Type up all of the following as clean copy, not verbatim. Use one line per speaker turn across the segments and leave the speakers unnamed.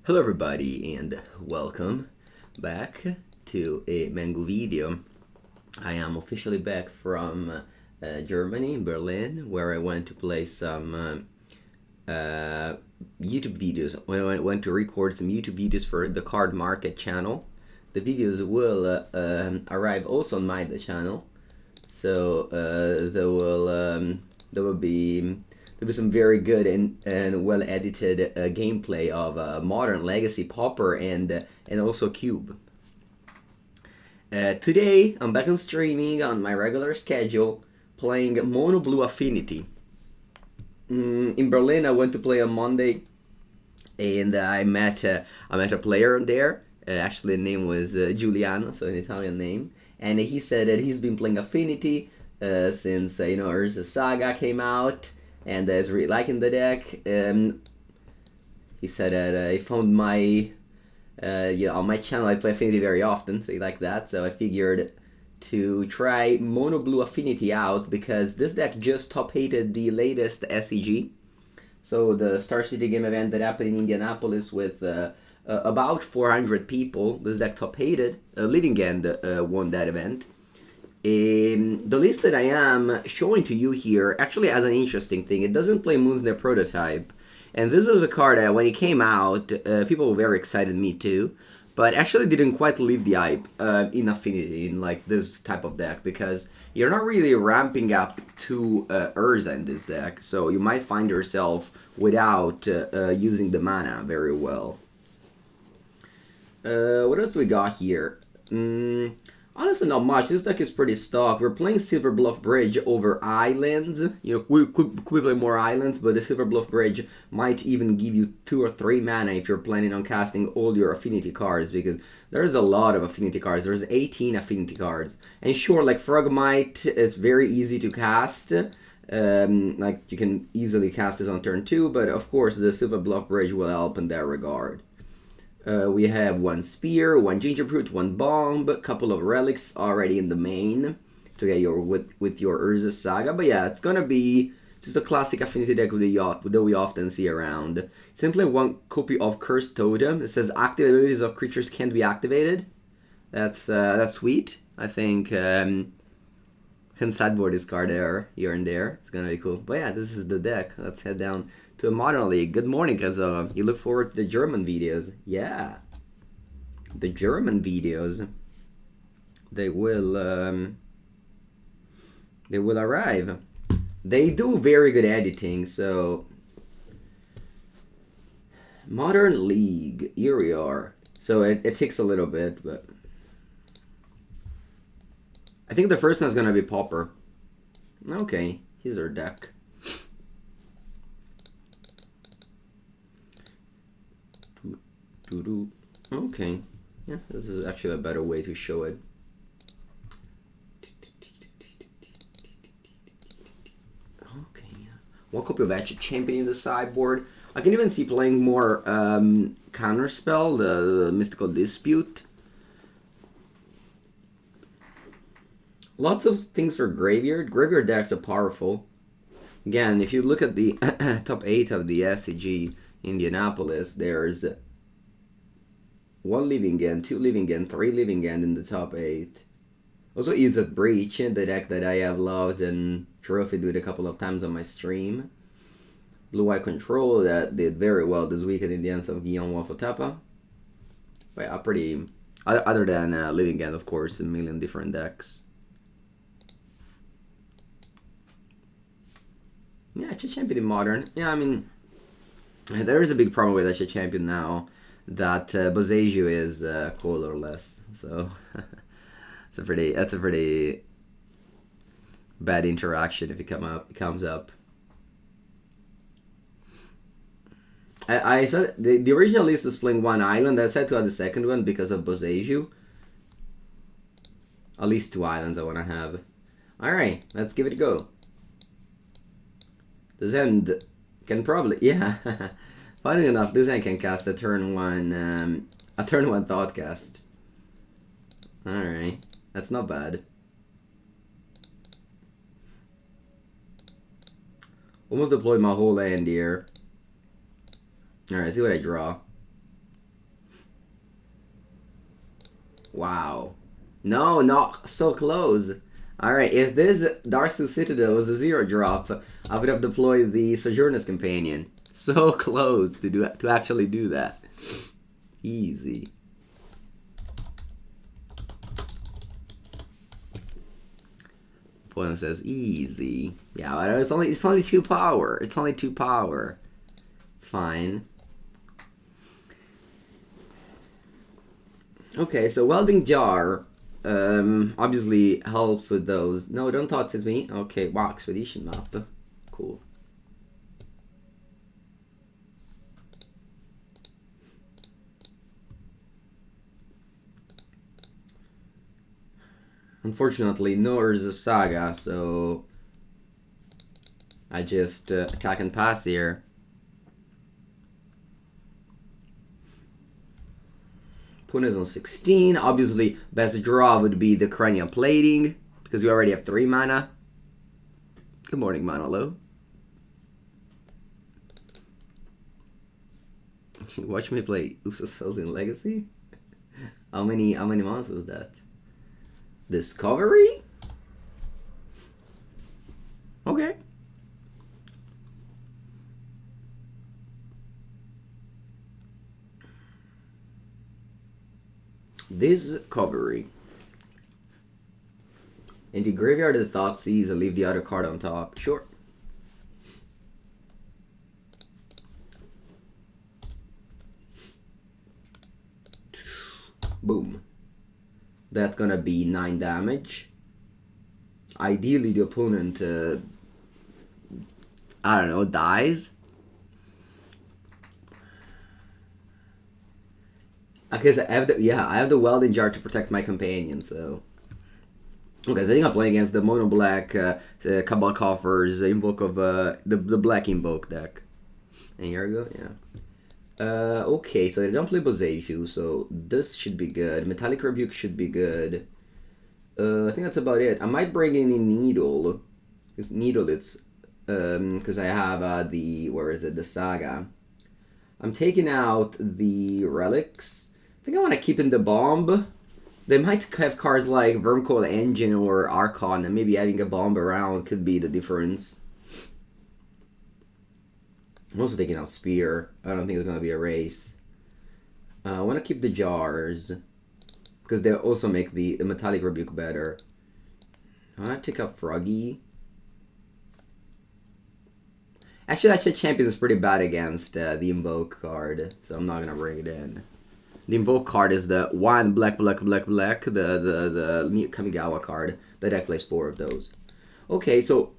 Hello everybody and welcome back to a Mengu video. I am officially back from Germany, Berlin, where I went to play some YouTube videos. When I went to record some YouTube videos for the Card Market channel. The videos will arrive also on my channel, so there will be some very good and well edited gameplay of Modern, Legacy, Pauper, and also Cube. Today I'm back on streaming on my regular schedule, playing MonoBlue Affinity. In Berlin I went to play on Monday, and I met a player there. Actually, the name was Giuliano, so an Italian name, and he said that he's been playing Affinity since Urza Saga came out, and is really liking the deck. He said that he found my on my channel I play Affinity very often, so he liked that. So I figured to try MonoBlue Affinity out because this deck just top-8ed the latest SCG. So the Star City game event that happened in Indianapolis with about 400 people. This deck top-8ed. Living End won that event. The list that I am showing to you here actually has an interesting thing. It doesn't play Moonsnare Prototype. And this was a card that when it came out, people were very excited, me too. But actually didn't quite live the hype in Affinity, in like this type of deck. Because you're not really ramping up to Urza in this deck. So you might find yourself without using the mana very well. What else do we got here? Honestly, not much. This deck is pretty stock. We're playing Silverbluff Bridge over islands. We could play more islands, but the Silverbluff Bridge might even give you 2 or 3 mana if you're planning on casting all your Affinity cards, because there's a lot of Affinity cards. There's 18 Affinity cards. And sure, like Frogmite is very easy to cast. Like you can easily cast this on turn 2, but of course the Silverbluff Bridge will help in that regard. We have 1 Spear, 1 Gingerbrute, 1 Bomb, a couple of Relics already in the main to get your with your Urza Saga. But yeah, it's gonna be just a classic Affinity deck that we often see around. Simply 1 copy of Cursed Totem. It says active abilities of creatures can't be activated. That's sweet. I think can sideboard this card there, here and there. It's gonna be cool. But yeah, this is the deck. Let's head down to a Modern League. Good morning, Kazuha. You look forward to the German videos. Yeah. The German videos. They will arrive. They do very good editing, so Modern League, here we are. So it takes a little bit, but I think the first one is gonna be Pauper. Okay, here's our deck. Okay, yeah, this is actually a better way to show it. Okay, yeah. 1 copy of Etched Champion in the sideboard. I can even see playing more Counterspell, the Mystical Dispute. Lots of things for Graveyard. Graveyard decks are powerful. Again, if you look at the top 8 of the SCG Indianapolis, there's 1 Living End, 2 Living End, 3 Living End in the top 8. Also Etched Breach, the deck that I have loved and trophied with a couple of times on my stream. Blue Eye Control that did very well this weekend in the hands of Guillaume Wafotapa. But yeah, pretty, other than Living End, of course, a million different decks. Yeah, Etched Champion in Modern. Yeah, I mean, there is a big problem with Etched Champion now, that Boseiju is colorless, so that's a pretty bad interaction if it comes up. I said the original list was playing 1 island. I said to add the second one because of Boseiju. At least 2 islands I want to have. All right, let's give it a go. This end can probably, yeah. Funny enough, this end can cast a turn 1 Thoughtcast. Alright, that's not bad. Almost deployed my whole land here. Alright, see what I draw. Wow. No, not so close. Alright, if this Darksteel Citadel was a 0-drop, I would have deployed the Sojourner's Companion. So close to actually do that. Easy. Opponent says easy. Yeah, it's only 2 power. It's only 2 power. It's fine. Okay, so Welding Jar obviously helps with those. No, don't thought it's me. Okay, wow, Expedition map. Cool. Unfortunately, no Urza Saga, so I just attack and pass here. Opponent is on 16. Obviously, best draw would be the Cranial Plating, because we already have 3 mana. Good morning, Monolo. Watch me play Urza Spells in Legacy? How many months is that? Discovery? Okay. Discovery. In the graveyard of the Thoughtseize, I leave the other card on top. Sure. Boom. That's gonna be 9 damage. Ideally, the opponent, I don't know, dies. Because I have the Welding Jar to protect my companion, so. Okay, so I think I'm playing against the mono black Cabal Coffers Invoke of the black Invoke deck. And here we go, yeah. Okay, so they don't play Boseiju, so this should be good. Metallic Rebuke should be good. I think that's about it. I might bring in a Needle. Because Needle, it's... because I have the Saga. I'm taking out the Relics. I think I want to keep in the Bomb. They might have cards like Vermcoil Engine or Archon, and maybe having a Bomb around could be the difference. I'm also taking out Spear. I don't think it's going to be a race. I want to keep the Jars, because they also make the Metallic Rebuke better. I want to take out Froggy. Actually, Etched Champion is pretty bad against the Invoke card, so I'm not going to bring it in. The Invoke card is the 1 black, the Kamigawa card. The deck plays 4 of those. Okay, so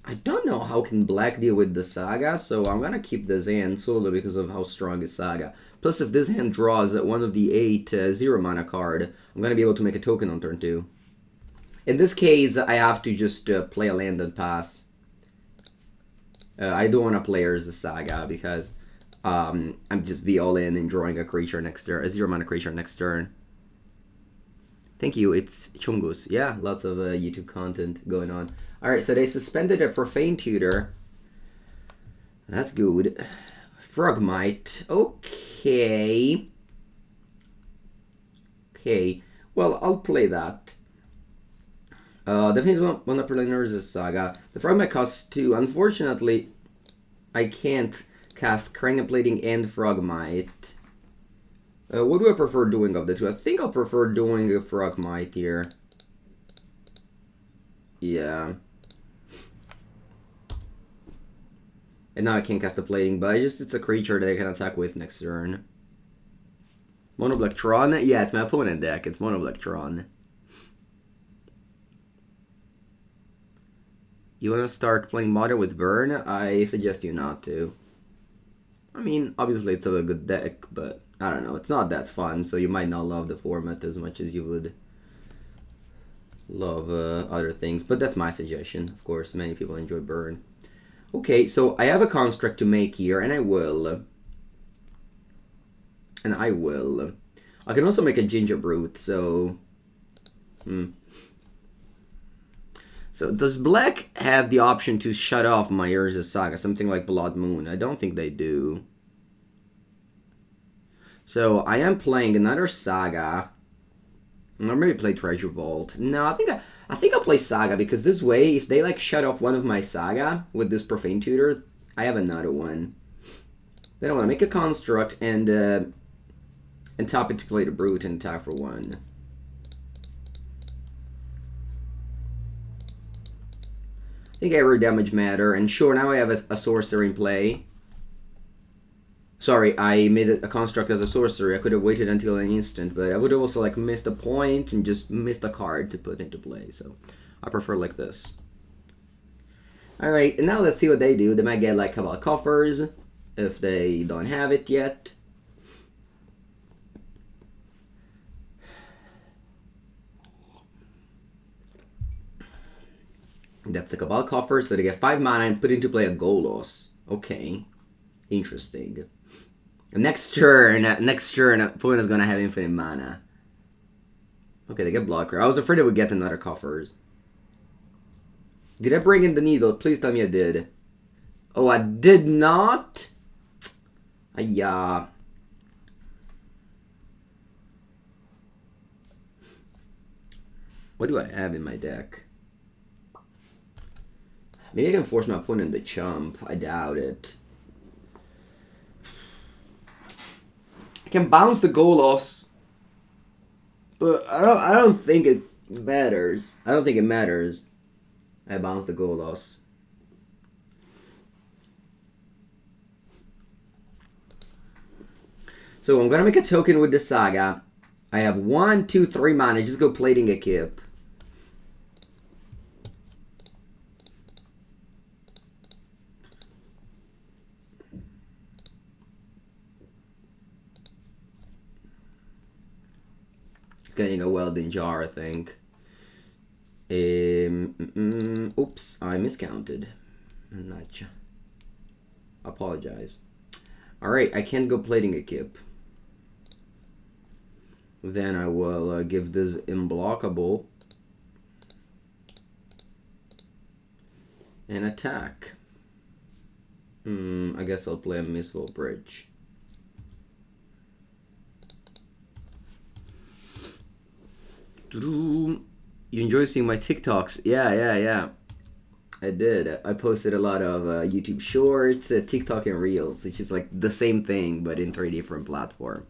I don't know how can black deal with the Saga, so I'm going to keep this hand solely because of how strong is Saga. Plus, if this hand draws one of the 8 0 mana card, I'm going to be able to make a token on turn 2. In this case, I have to just play a land and pass. I don't want to play Urza Saga because I'm just be all in and drawing a creature next turn, a 0 mana creature next turn. Thank you, it's Chungus. Yeah, lots of YouTube content going on. Alright, so they suspended a Profane Tutor. That's good. Frogmite. Okay. Okay. Well, I'll play that. Definitely want to play Urza Saga. The Frogmite costs 2. Unfortunately, I can't cast Cranial Plating and Frogmite. What do I prefer doing of the two? I think I'll prefer doing a Frogmite here. Yeah. And now I can't cast the Plating, but it's a creature that I can attack with next turn. MonoBlue Tron? Yeah, it's my opponent deck. It's MonoBlue Tron. You want to start playing Modern with Burn? I suggest you not to. I mean, obviously it's a good deck, but I don't know. It's not that fun, so you might not love the format as much as you would love other things. But that's my suggestion. Of course, many people enjoy Burn. Okay, so I have a construct to make here, and I will. I can also make a Gingerbrute, so... So, does black have the option to shut off my Urza Saga? Something like Blood Moon? I don't think they do. So, I am playing another Saga. Or maybe play Treasure Vault. No, I think I'll play Saga, because this way, if they like shut off one of my Saga with this Profane Tutor, I have another one. Then I want to make a Construct and tap it to play the Brute and attack for 1. I think aerial damage matter, and sure, now I have a sorcerer in play. Sorry, I made a construct as a sorcery. I could have waited until an instant, but I would have also like missed a point and just missed a card to put into play. So I prefer like this. Alright, and now let's see what they do. They might get like Cabal Coffers if they don't have it yet. That's the Cabal Coffer, so they get 5 mana and put into play a Golos. Okay, interesting. Next turn, opponent is gonna have infinite mana. Okay, they get blocker. I was afraid they would get another Coffers. Did I bring in the needle? Please tell me I did. Oh, I did not? Yeah. What do I have in my deck? Maybe I can force my opponent to chump. I doubt it. I can bounce the Golos, but I don't think it matters. I don't think it matters. I bounce the Golos. So I'm gonna make a token with the Saga. I have 1, 2, 3 mana. Just go Plating a Kip. Getting a Welding Jar, I think. Oops, I miscounted. Notch. Apologize. Alright, I can't go Plating a Kip. Then I will give this Imblockable. And attack. I guess I'll play a Mistvault Bridge. You enjoy seeing my TikToks? Yeah. I did. I posted a lot of YouTube Shorts, TikTok, and Reels, which is like the same thing, but in 3 different platforms.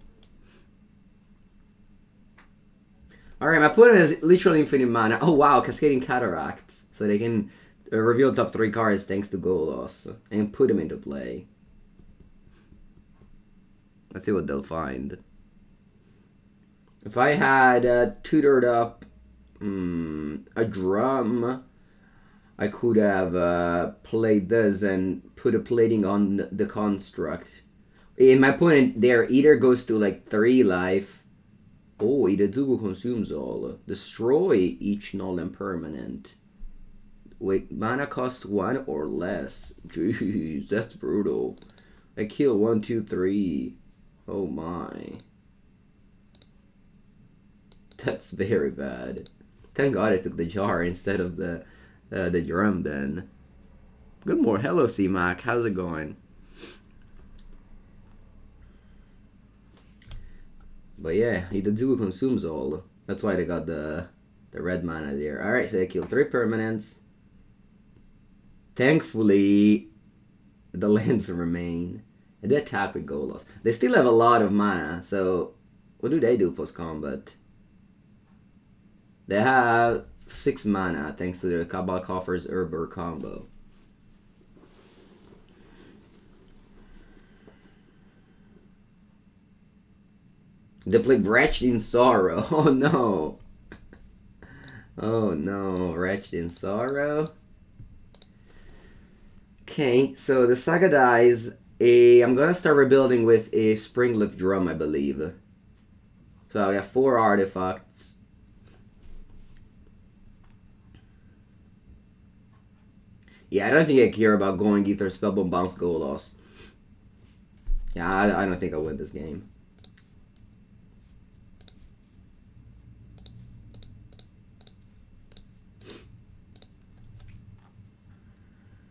Alright, my opponent has literally infinite mana. Oh wow, Cascading Cataracts. So they can reveal top 3 cards thanks to Golos and put them into play. Let's see what they'll find. If I had tutored up a drum, I could have played this and put a plating on the construct. And my opponent there either goes to like 3 life. Oh, Idezugu consumes all. Destroy each null and permanent. Wait, mana cost 1 or less. Jeez, that's brutal. I kill 1, 2, 3. Oh my. That's very bad. Thank God I took the jar instead of the drum then. Good morning. Hello, C-Mac. How's it going? But yeah, Idezugu consumes all. That's why they got the red mana there. Alright, so they kill 3 permanents. Thankfully, the lands remain. And they attack with Golos. They still have a lot of mana, so what do they do post-combat? They have 6 mana thanks to the Cabal Coffers Urber combo. They play Wretched in Sorrow. Oh no. Oh no, Wretched in Sorrow. Okay, so the Saga dies. I'm gonna start rebuilding with a Springleaf Drum, I believe. So I have 4 artifacts. Yeah, I don't think I care about going Aether Spellbomb, bounce Golos. Yeah, I don't think I'll win this game.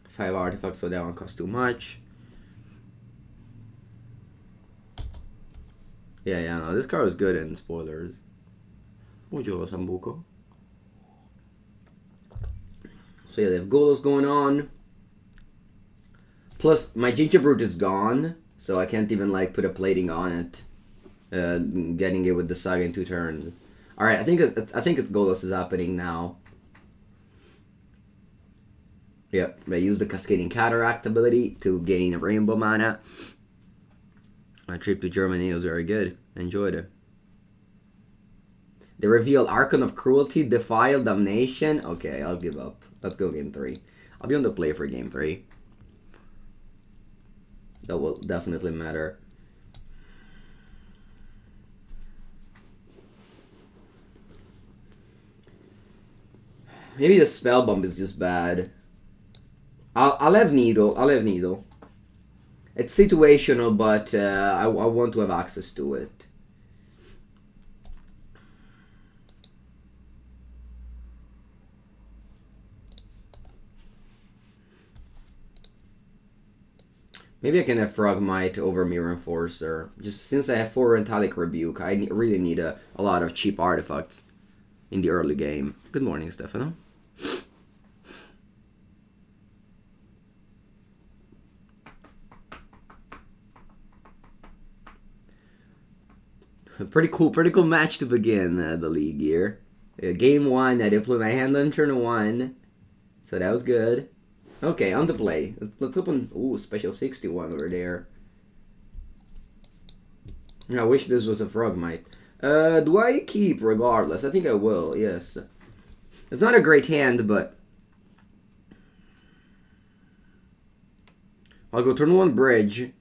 Five artifacts, so that one costs too much. Yeah, no, this card was good in spoilers. Buongiorno, Sambuco. So yeah, they have Golos going on. Plus, my Gingerbrute is gone, so I can't even like put a plating on it. Getting it with the Saga in 2 turns. All right, I think it's Golos is happening now. Yep, I use the Cascading Cataract ability to gain Rainbow mana. My trip to Germany was very good. Enjoyed it. They reveal Archon of Cruelty, Defile, Damnation. Okay, I'll give up. Let's go game 3. I'll be on the play for game 3. That will definitely matter. Maybe the Spellbomb is just bad. I'll have Needle. I'll have Needle. It's situational, but I want to have access to it. Maybe I can have Frogmite over Myr Enforcer. Just since I have 4 Metallic Rebuke, I really need a lot of cheap artifacts in the early game. Good morning, Stefano. Pretty cool match to begin the league here. Game 1, I did play my hand on turn 1, so that was good. Okay, on the play. Let's open. Ooh, special 61 over there. I wish this was a Frogmite. Do I keep regardless? I think I will, yes. It's not a great hand, but I'll go turn 1 Bridge.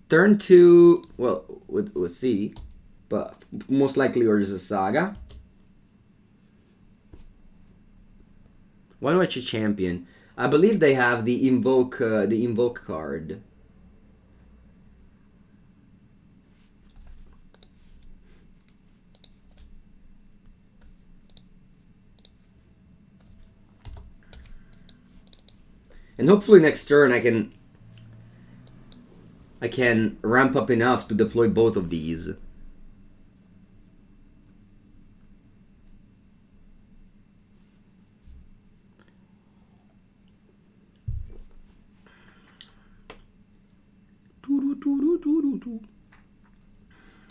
Turn 2, well, we'll see. But most likely Urza Saga. Why do Etched Champion? I believe they have the invoke card. And hopefully next turn I can ramp up enough to deploy both of these.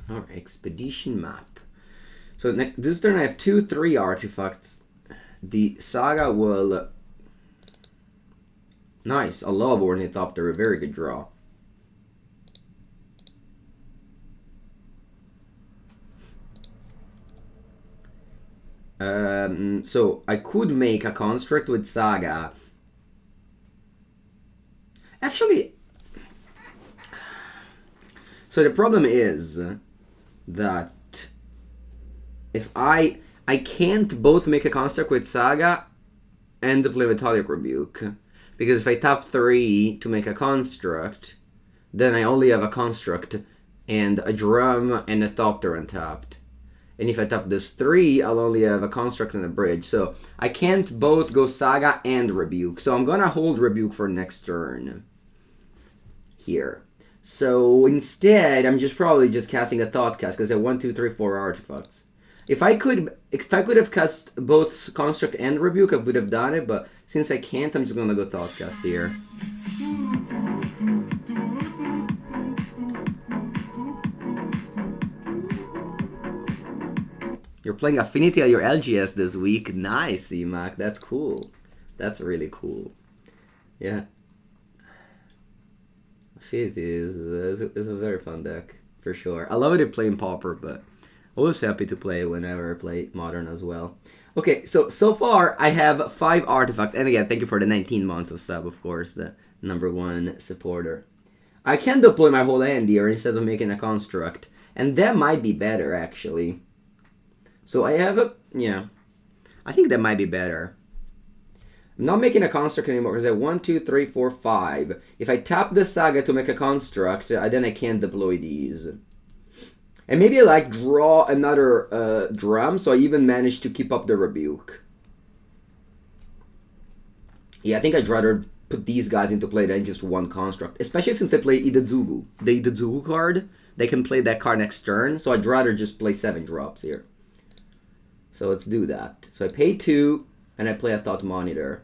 Alright, expedition map. So this turn I have 2-3 artifacts. The Saga will... Nice, I love Ornithopter, a very good draw. So I could make a construct with Saga. Actually... So the problem is that if I can't both make a construct with Saga and play Metallic Rebuke. Because if I tap 3 to make a construct, then I only have a construct and a drum and a Thopter untapped. And if I tap this 3, I'll only have a construct and a bridge. So I can't both go Saga and Rebuke. So I'm gonna hold Rebuke for next turn. Here. So instead, I'm probably just casting a Thoughtcast because I have 1, 2, 3, 4 artifacts. If I could have cast both Construct and Rebuke, I would have done it, but since I can't, I'm just gonna go Thoughtcast here. You're playing Affinity at your LGS this week. Nice, EMAC. That's cool. That's really cool. Yeah. Affinity is a very fun deck, for sure. I love it to play in Pauper, but always happy to play whenever I play Modern as well. Okay, so far I have 5 artifacts. And again, thank you for the 19 months of sub, of course, the #1 supporter. I can deploy my whole hand here instead of making a construct. And that might be better, actually. So I have a... yeah. I think that might be better. I'm not making a construct anymore because I have 1, 2, 3, 4, 5. If I tap the Saga to make a construct, then I can't deploy these. And maybe I like draw another drum, so I even managed to keep up the Rebuke. Yeah, I think I'd rather put these guys into play than just one construct. Especially since they play Idezugu. The Idezugu card, they can play that card next turn, so I'd rather just play 7 drops here. So let's do that. So I pay 2, and I play a Thought Monitor.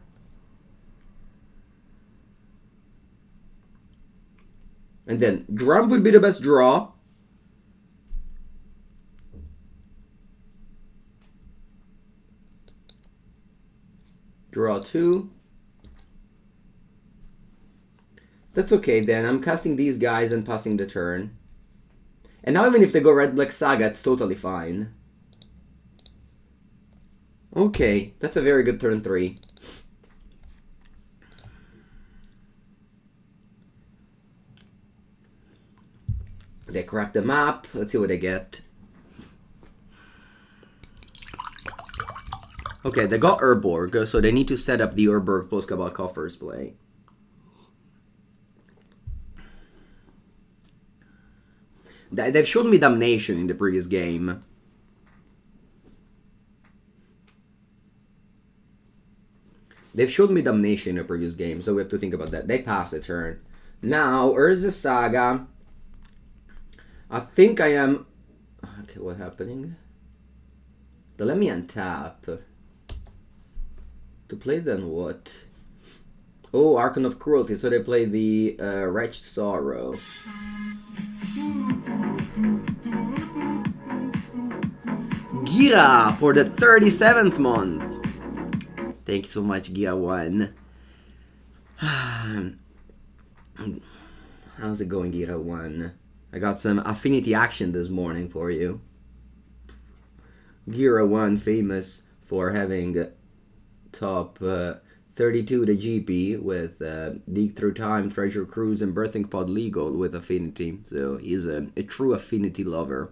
And then Drum would be the best draw. Draw 2. That's okay then. I'm casting these guys and passing the turn. And now even if they go Red-Black Saga, it's totally fine. Okay, that's a very good turn 3. They crack the map. Let's see what they get. Okay, they got Urborg, so they need to set up the Urborg Post-Cabal Coffers play. They've shown me Damnation in the previous game. They've showed me Damnation in the previous game, so we have to think about that. They passed the turn. Now, Urza Saga. I think I am... Okay, what's happening? They let me untap. To play then what? Oh, Archon of Cruelty, so they play the Wretched Sorrow. Gira for the 37th month. Thank you so much, Gira1. How's it going, Gira1? I got some Affinity action this morning for you. Gira1 famous for having top 32 the GP with Dig Through Time, Treasure Cruise, and Birthing Pod Legal with Affinity. So he's a true Affinity lover.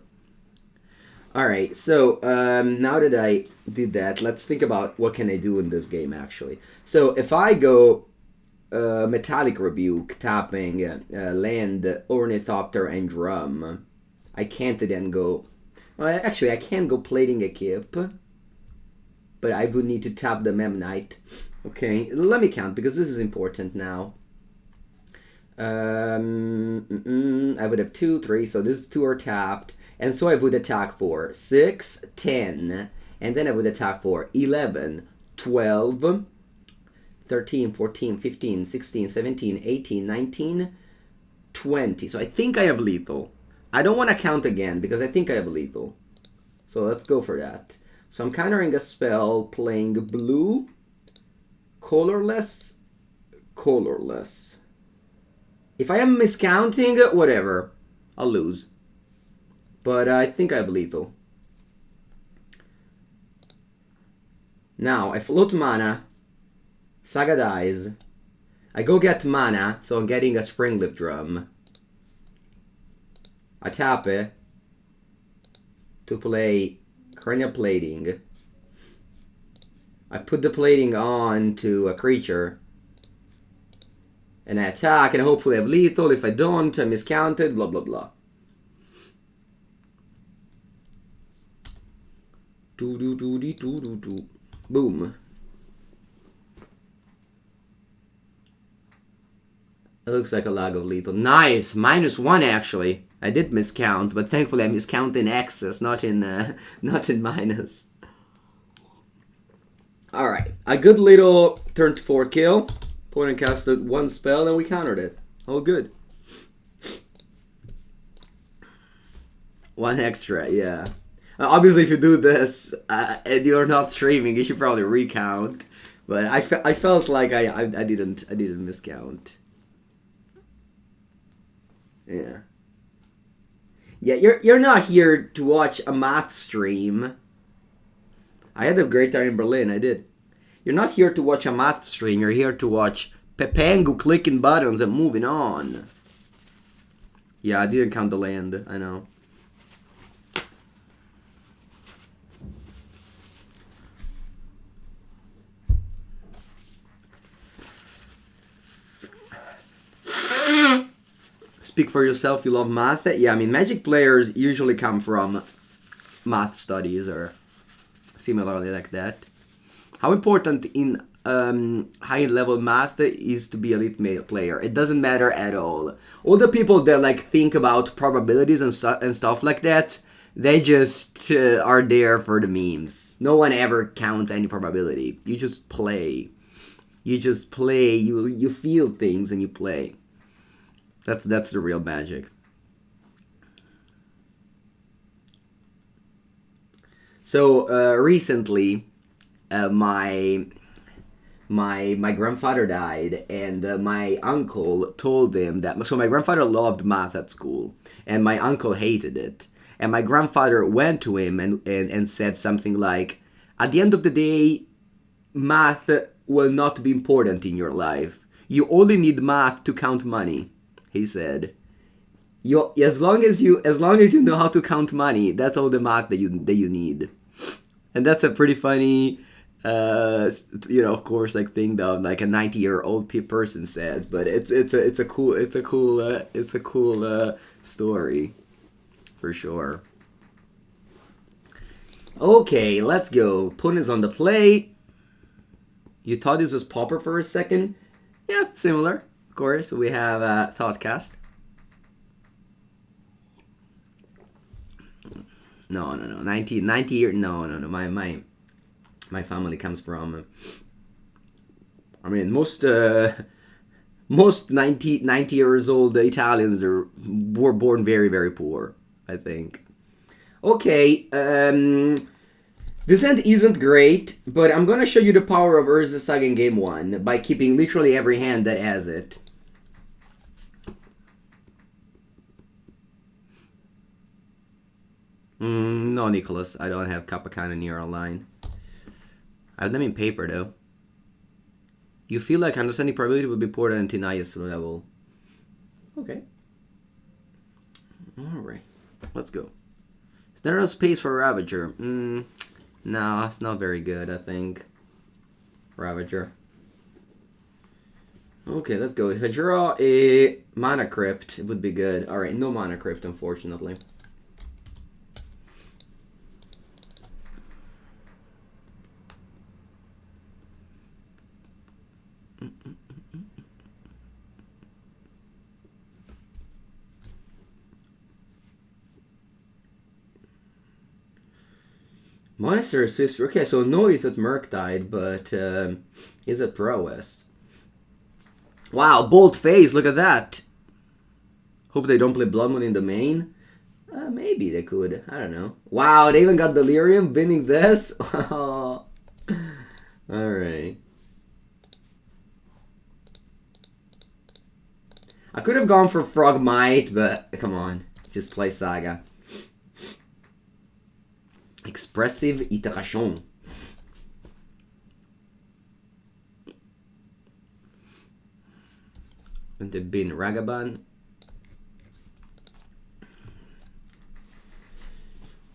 Alright, so now that I did that, let's think about what can I do in this game actually. So if I go Metallic Rebuke, tapping land, Ornithopter, and Drum, I can't then go... Well, actually, I can go Plating a Kip, but I would need to tap the Memnite. Okay, let me count, because this is important now. I would have 2, 3, so these 2 are tapped. And so I would attack for 6, 10, and then I would attack for 11, 12, 13, 14, 15, 16, 17, 18, 19, 20. So I think I have lethal. I don't want to count again because I think I have lethal. So let's go for that. So I'm countering a spell, playing blue, colorless, colorless. If I am miscounting, whatever. I'll lose. But I think I have lethal. Now, I float mana. Saga dies. I go get mana, so I'm getting a Springleaf Drum. I tap it to play Cranial Plating. I put the plating on to a creature. And I attack, and hopefully I have lethal. If I don't, I miscounted, blah blah blah. Boom. It looks like a lag of lethal. Nice! -1 actually. I did miscount, but thankfully I miscount in excess, not in minus. Alright. A good little turn to 4 kill. Opponent casted 1 spell and we countered it. All good. 1 extra, yeah. Obviously, if you do this and you're not streaming, you should probably recount. But I felt like I didn't miscount. Yeah. Yeah, you're not here to watch a math stream. I had a great time in Berlin. I did. You're not here to watch a math stream. You're here to watch Pepengu clicking buttons and moving on. Yeah, I didn't count the land. I know. Speak for yourself, you love math? Yeah, I mean, Magic players usually come from math studies or similarly like that. How important in high-level math is to be elite male player? It doesn't matter at all. All the people that like think about probabilities and stuff like that, They just are there for the memes. No one ever counts any probability. You just play. You just play. You feel things and you play. That's the real magic. So recently, my grandfather died, and my uncle told him that. So my grandfather loved math at school, and my uncle hated it. And my grandfather went to him and said something like, "At the end of the day, math will not be important in your life. You only need math to count money," he said. As long as you know how to count money, that's all the math that you need. And that's a pretty funny, of course, like thing that like a 90-year-old person says. But it's a cool story, for sure. Okay, let's go. Opponent's on the play. You thought this was Pauper for a second? Yeah, similar. Of course, we have Thoughtcast. No. 90 years. No. My family comes from. I mean, most 90 years old Italians were born very, very poor, I think. Okay, this hand isn't great, but I'm gonna show you the power of Urza Saga in game 1 by keeping literally every hand that has it. No, Nicholas, I don't have Capacana near online. I have them in paper, though. You feel like understanding probability would be poorer than Tinaya's level. Okay. Alright, let's go. Is there no space for Ravager? No, it's not very good, I think. Ravager. Okay, let's go. If I draw a Mana Crypt, it would be good. Alright, no Mana Crypt, unfortunately. Monastery Swiss. Okay, so no is at Murktide, but is at Prowess. Wow, bold face, look at that. Hope they don't play Blood Moon in the main. Maybe they could, I don't know. Wow, they even got Delirium binning this? Alright. I could have gone for Frogmite, but come on, just play Saga. Expressive Iteration. And the Bin Ragaban.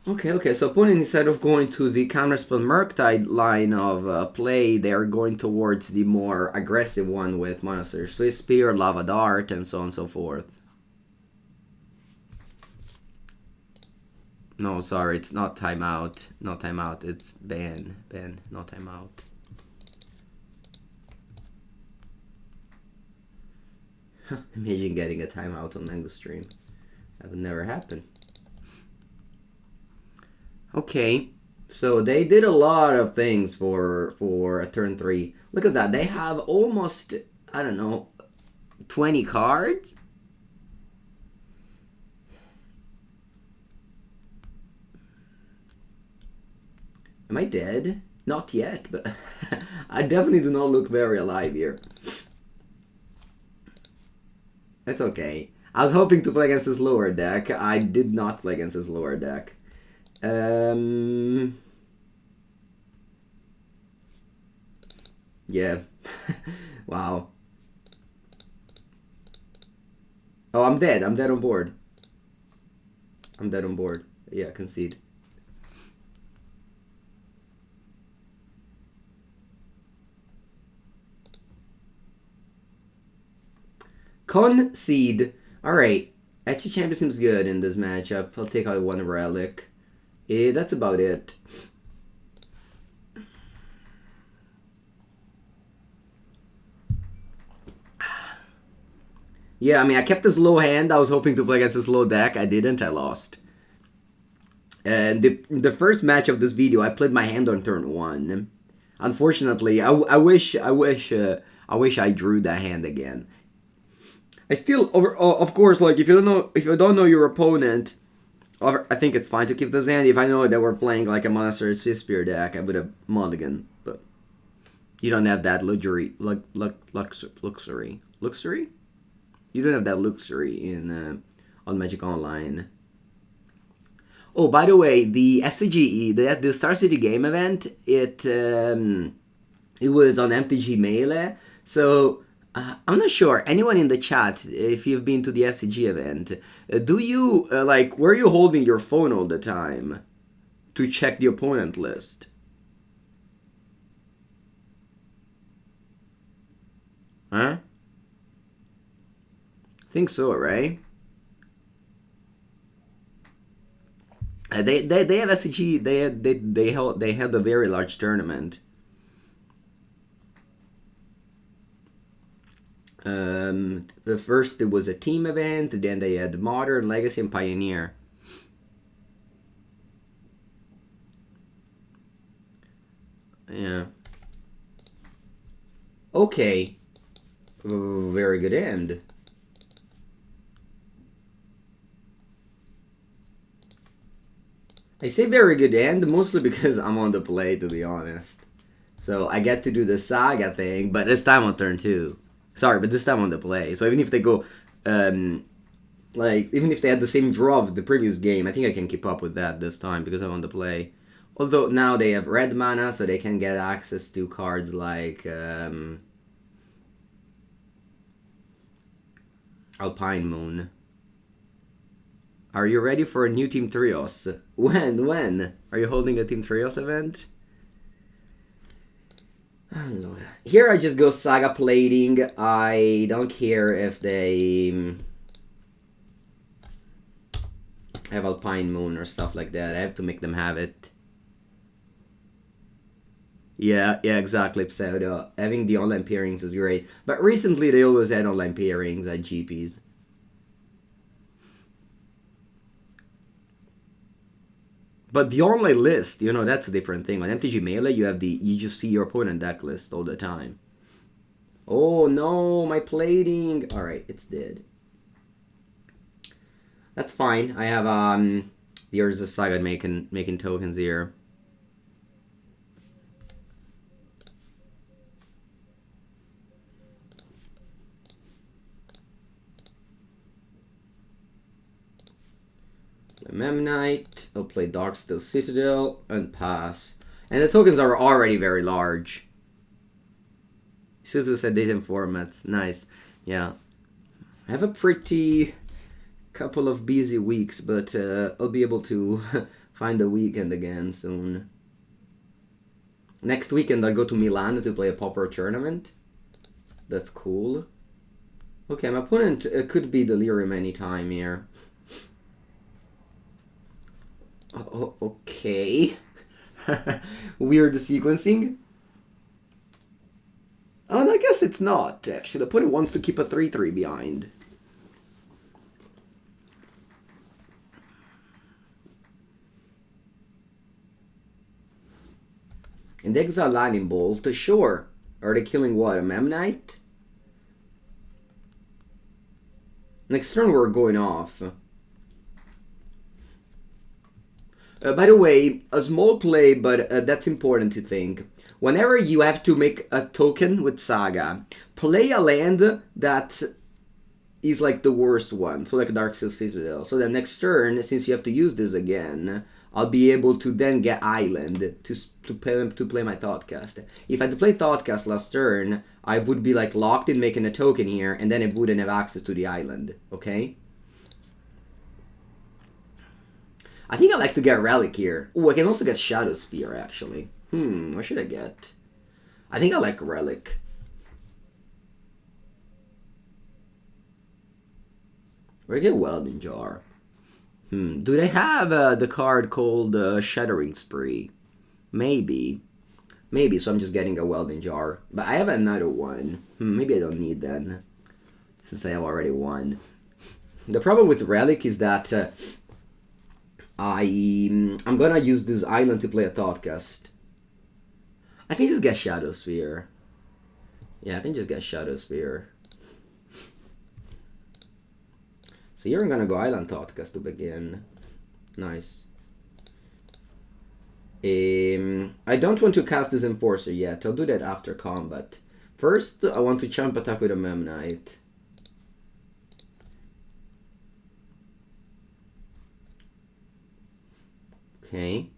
Okay, so opponent, instead of going to the Counterspell Murktide line of play, they are going towards the more aggressive one with Monastery Swiss Spear, Lava Dart, and so on and so forth. No, sorry, it's not timeout. Not timeout, it's ban. Ban, not timeout. Imagine getting a timeout on Mango Stream. That would never happen. Okay, so they did a lot of things for a turn 3. Look at that, they have almost, I don't know, 20 cards? Am I dead? Not yet, but I definitely do not look very alive here. That's okay. I was hoping to play against his lower deck. I did not play against his lower deck. Yeah. Wow. Oh, I'm dead. I'm dead on board. I'm dead on board. Yeah, concede. Concede. Alright. Etched Champion seems good in this matchup. I'll take out one Relic. That's about it. Yeah, I mean, I kept this low hand. I was hoping to play against this low deck. I didn't. I lost. And the first match of this video, I played my hand on turn 1. Unfortunately, I wish I drew that hand again. I still, of course, like if you don't know your opponent, I think it's fine to keep this hand. If I know that we're playing like a Monastery Swiftspear deck, I would have mulligan, but you don't have that luxury. You don't have that luxury in on Magic Online. Oh, by the way, the SCG, the Star City game event, it was on MTG Melee, so I'm not sure. Anyone in the chat, if you've been to the SCG event, do you, were you holding your phone all the time to check the opponent list? Huh? Think so, right? They have SCG. They held a very large tournament. The first it was a team event. Then they had Modern, Legacy, and Pioneer. Yeah. Okay. Very good end. I say very good end, mostly because I'm on the play, to be honest. So I get to do the Saga thing, but this time on turn 2. Sorry, but this time on the play. So even if they go, even if they had the same draw of the previous game, I think I can keep up with that this time because I'm on the play. Although now they have red mana, so they can get access to cards like Alpine Moon. Are you ready for a new Team Trios? When? Are you holding a Team Trios event? Here I just go Saga Plating. I don't care if they have Alpine Moon or stuff like that. I have to make them have it. Yeah, exactly, Pseudo. Having the online pairings is great. But recently they always had online pairings at GPs. But the online list, that's a different thing. On MTG Melee, you just see your opponent deck list all the time. Oh no, my plating. Alright, it's dead. That's fine. I have the Urza Saga making tokens here. Memnite, I'll play Darksteel Citadel, and pass. And the tokens are already very large. Suzu said dating formats. Nice. Yeah. I have a pretty couple of busy weeks, but I'll be able to find a weekend again soon. Next weekend I'll go to Milan to play a Pauper tournament. That's cool. Okay, my opponent could be Delirium anytime here. Oh, okay. Weird sequencing. Oh, and I guess it's not, actually. The opponent wants to keep a 3-3 behind. And the Exile Lightning Bolt, sure. Are they killing what, a Memnite? Next turn we're going off. By the way, a small play, but that's important to think. Whenever you have to make a token with Saga, play a land that is like the worst one, so like Darksteel Citadel. So that next turn, since you have to use this again, I'll be able to then get Island to play my Thoughtcast. If I had to play Thoughtcast last turn, I would be like locked in making a token here, and then I wouldn't have access to the island, okay? I think I like to get Relic here. Oh, I can also get Shadowspear, actually. What should I get? I think I like Relic. Or I get Welding Jar. Do they have the card called Shattering Spree? Maybe. Maybe, so I'm just getting a Welding Jar. But I have another one. Maybe I don't need that, since I have already one. The problem with Relic is that I'm gonna use this island to play a Thoughtcast. I can just get Shadowspear. Yeah, I can just get Shadowspear. So here I'm gonna go Island Thoughtcast to begin. Nice. I don't want to cast this Enforcer yet. I'll do that after combat. First, I want to chump attack with a Memnite. Okay.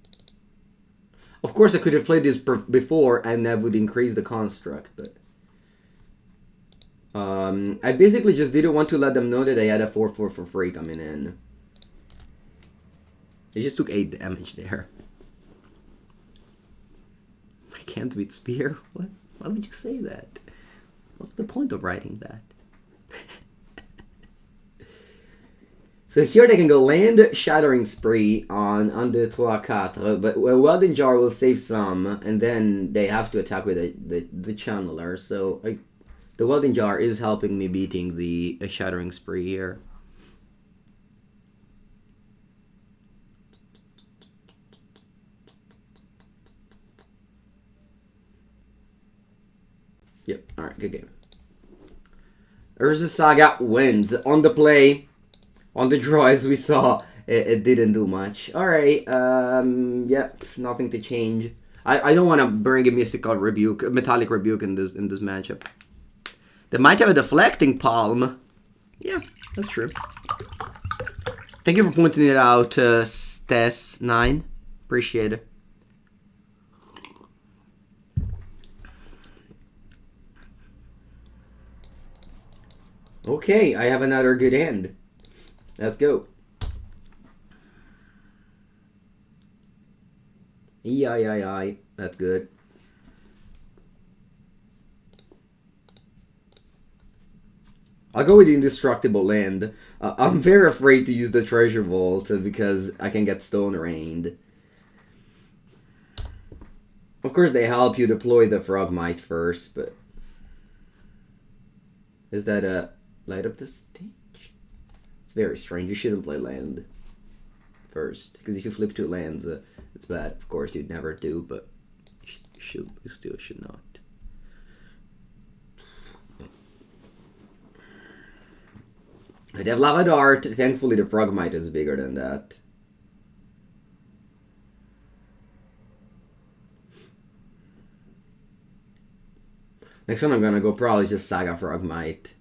Of course, I could have played this before and that would increase the construct, but... I basically just didn't want to let them know that I had a 4/4 for free coming in. I just took 8 damage there. I can't beat Spear? What? Why would you say that? What's the point of writing that? So here they can go land Shattering Spree on the 3/4, but Welding Jar will save some, and then they have to attack with the Channeler, so the Welding Jar is helping me beating the Shattering Spree here. Yep, alright, good game. Urza Saga wins. On the play, on the draw, as we saw, it didn't do much. Alright, yeah, nothing to change. I don't want to bring a Mystical Rebuke, Metallic Rebuke in this matchup. They might have a Deflecting Palm. Yeah, that's true. Thank you for pointing it out, Stes9. Appreciate it. Okay, I have another good hand. Let's go. E-I-I-I. That's good. I'll go with the Indestructible Land. I'm very afraid to use the Treasure Vault because I can get Stone Rained. Of course, they help you deploy the Frogmite first, but... Is that a... Light up the stage? It's very strange. You shouldn't play land first. Because if you flip 2 lands, it's bad. Of course, you'd never do, but you still should not. They have Lava Dart. Thankfully, the Frogmite is bigger than that. Next one I'm gonna go probably just Saga Frogmite.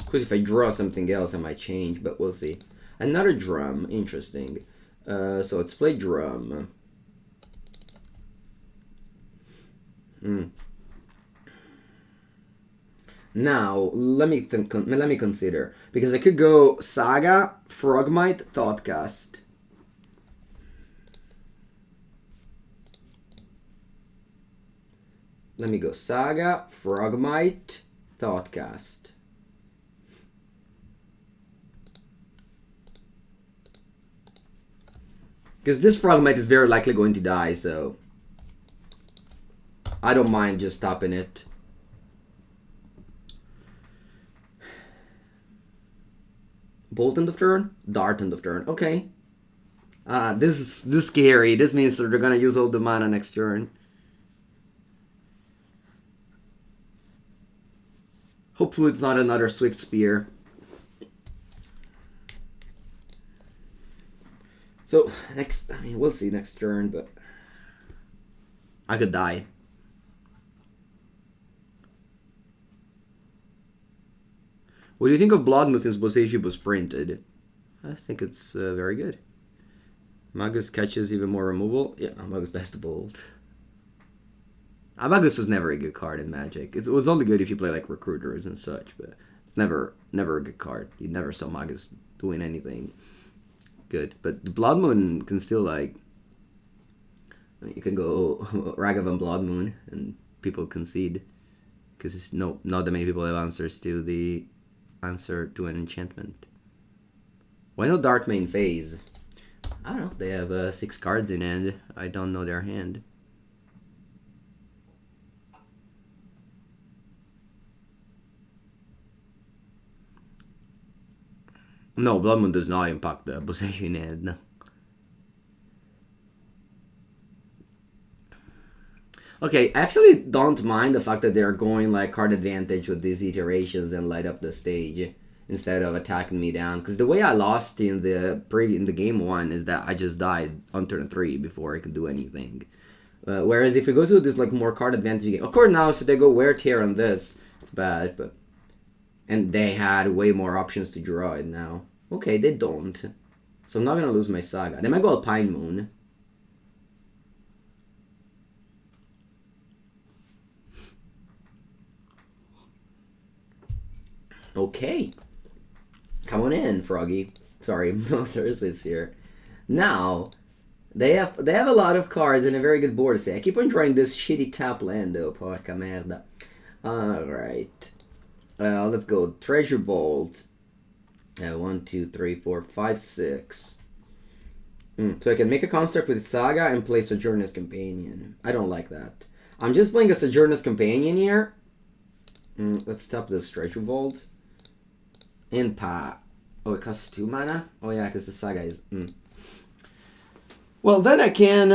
Because if I draw something else, I might change, but we'll see. Another drum. Interesting. So let's play drum. Now, let me consider. Because I could go Saga, Frogmite, Thoughtcast. Let me go Saga, Frogmite, Thoughtcast. Because this Frogmite is very likely going to die, so... I don't mind just stopping it. Bolt end of turn? Dart end of turn. Okay. This is scary. This means that they're gonna use all the mana next turn. Hopefully it's not another Swift Spear. So, next, I mean, we'll see next turn, but I could die. What do you think of Bloodmoon since Boseiju was printed? I think it's very good. Magus catches even more removal. Yeah, Magus dies to Bolt. Magus was never a good card in Magic. It was only good if you play like Recruiters and such, but it's never a good card. You never saw Magus doing anything good. But the Blood Moon can still like... You can go Ragavan Blood Moon and people concede. Because not that many people have answers to the... Answer to an enchantment. Why no Darkmane Phase? I don't know. They have 6 cards in hand. I don't know their hand. No, Blood Moon does not impact the possession end. Okay, I actually don't mind the fact that they're going like card advantage with these iterations and light up the stage instead of attacking me down. Because the way I lost in the game 1 is that I just died on turn 3 before I could do anything. Whereas if we go to this like more card advantage game, of course now if they go wear tear on this, it's bad. But and they had way more options to draw it now. Okay, they don't. So I'm not gonna lose my Saga. They might go Alpine Moon. Okay. Come on in, Froggy. Sorry, Monsters is here. Now, they have a lot of cards and a very good board to say. I keep on drawing this shitty tap land though, porca merda. Alright. Let's go. Treasure Vault. 1, 2, 3, 4, 5, 6. So I can make a construct with Saga and play Sojourner's Companion. I don't like that. I'm just playing a Sojourner's Companion here. Let's tap this Treasure Vault. And oh, it costs 2 mana? Oh yeah, because the Saga is... Well, then I can...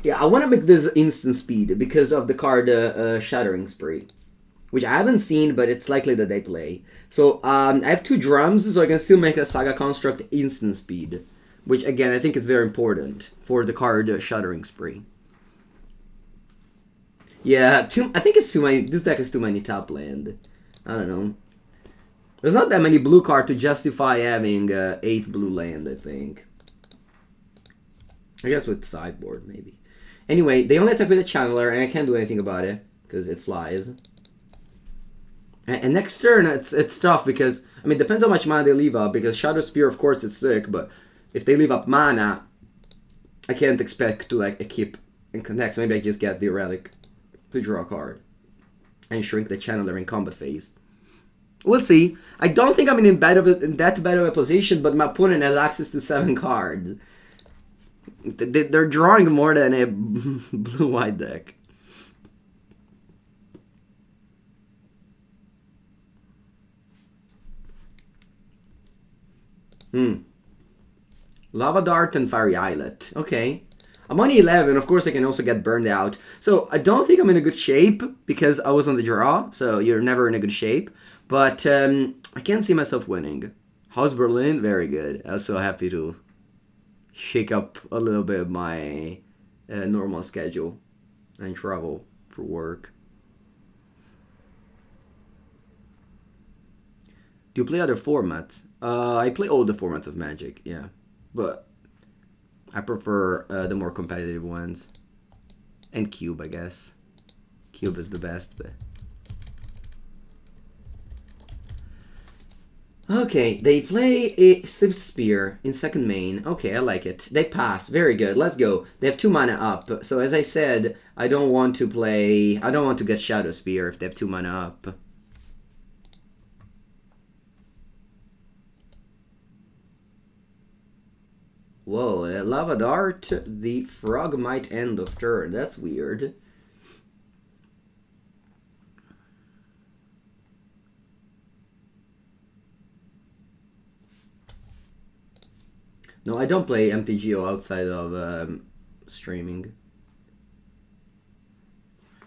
Yeah, I want to make this instant speed because of the card Shattering Spree. Which I haven't seen, but it's likely that they play. So, I have 2 drums, so I can still make a Saga construct instant speed. Which, again, I think is very important for the card Shattering Spree. Yeah, I think it's too many. This deck is too many top land. I don't know. There's not that many blue cards to justify having 8 blue land, I think. I guess with sideboard, maybe. Anyway, they only attack with a Channeler, and I can't do anything about it, because it flies. And next turn, it's tough, because, I mean, depends how much mana they leave up, because Shadowspear, of course, it's sick, but if they leave up mana, I can't expect to, like, keep and connect, so maybe I just get the Relic to draw a card and shrink the Channeler in combat phase. We'll see. I don't think I'm in that bad of a position, but my opponent has access to 7 cards. They're drawing more than a blue-white deck. Lava Dart and Fiery Islet. Okay. I'm on 11, of course I can also get burned out. So I don't think I'm in a good shape because I was on the draw, so you're never in a good shape. But I can't see myself winning. House Berlin, very good. I'm so happy to shake up a little bit of my normal schedule and travel for work. Do you play other formats? I play all the formats of Magic, yeah. But I prefer the more competitive ones. And Cube, I guess. Cube is the best. But... Okay, they play a Silverspear in second main. Okay, I like it. They pass. Very good. Let's go. They have 2 mana up. So as I said, I don't want to get Shadowspear if they have 2 mana up. Whoa, Lava Dart, the Frogmite end of turn. That's weird. No, I don't play MTGO outside of streaming.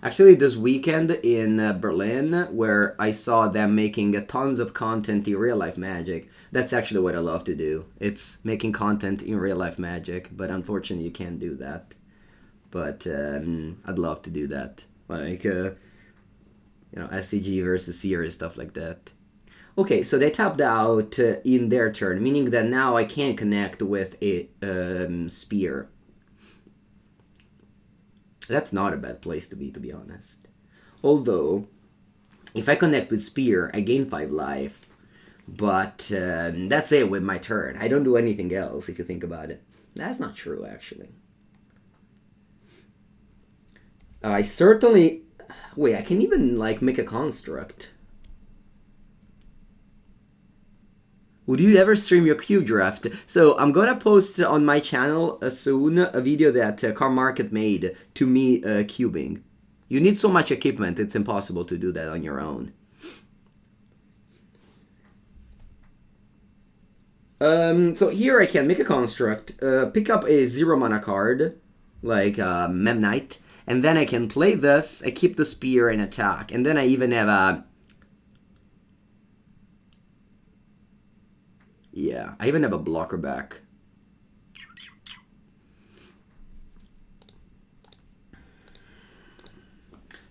Actually, this weekend in Berlin, where I saw them making tons of content in real-life Magic, that's actually what I love to do. It's making content in real-life Magic, but unfortunately you can't do that. But I'd love to do that. Like, you know, SCG versus series, stuff like that. Okay, so they tapped out in their turn, meaning that now I can't connect with a spear. That's not a bad place to be honest. Although, if I connect with Spear, I gain 5 life. But that's it with my turn. I don't do anything else, if you think about it. That's not true, actually. I certainly... Wait, I can even, like, make a construct. Would you ever stream your cube draft? So I'm gonna post on my channel soon a video that Car Market made to me cubing. You need so much equipment, it's impossible to do that on your own. So here I can make a construct, pick up a 0 mana card, like Memnite, and then I can play this, I keep the spear and attack, and then I even have a... Yeah, I even have a blocker back.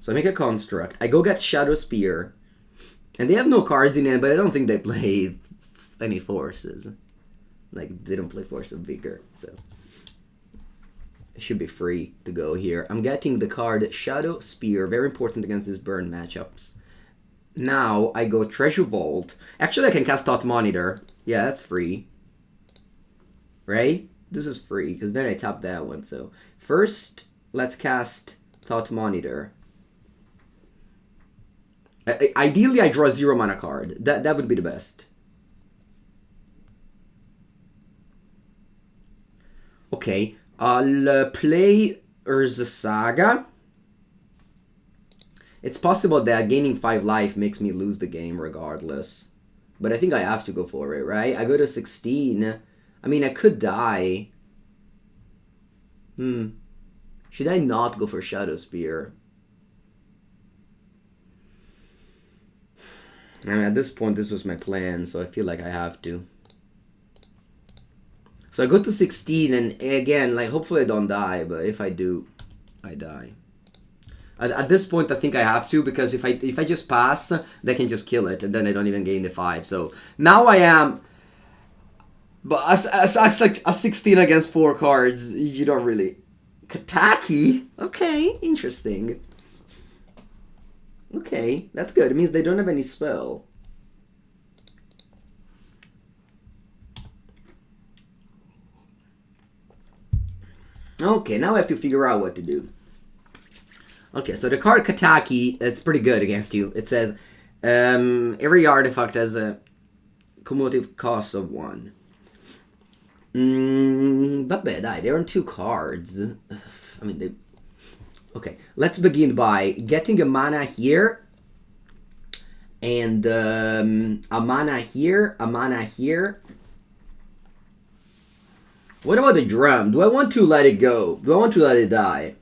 So I make a construct, I go get Shadowspear, and they have no cards in it, but I don't think they play any forces. Like, they don't play Force of Vigor, so it should be free to go here. I'm getting the card Shadowspear, very important against these burn matchups. Now I go Treasure Vault. Actually, I can cast Thought Monitor. Yeah, that's free. Right? This is free, because then I tap that one. So first, let's cast Thought Monitor. Ideally, I draw a 0 mana card. That would be the best. Okay, I'll play Urza Saga. It's possible that gaining 5 life makes me lose the game regardless. But I think I have to go for it, right? I go to 16. I mean, I could die. Should I not go for Shadowspear? I mean, at this point, this was my plan, so I feel like I have to. So I go to 16, and again, like, hopefully I don't die, but if I do, I die. At this point, I think I have to, because if I just pass, they can just kill it, and then I don't even gain the 5. So now I am... But as like a 16 against 4 cards, you don't really... Kataki? Okay, interesting. Okay, that's good. It means they don't have any spell. Okay, now I have to figure out what to do. Okay, so the card Kataki, it's pretty good against you. It says, every artifact has a cumulative cost of 1. Vabbè, dai, they're on 2 cards. I mean, they... Okay, let's begin by getting a mana here. And a mana here, a mana here. What about the drum? Do I want to let it go? Do I want to let it die?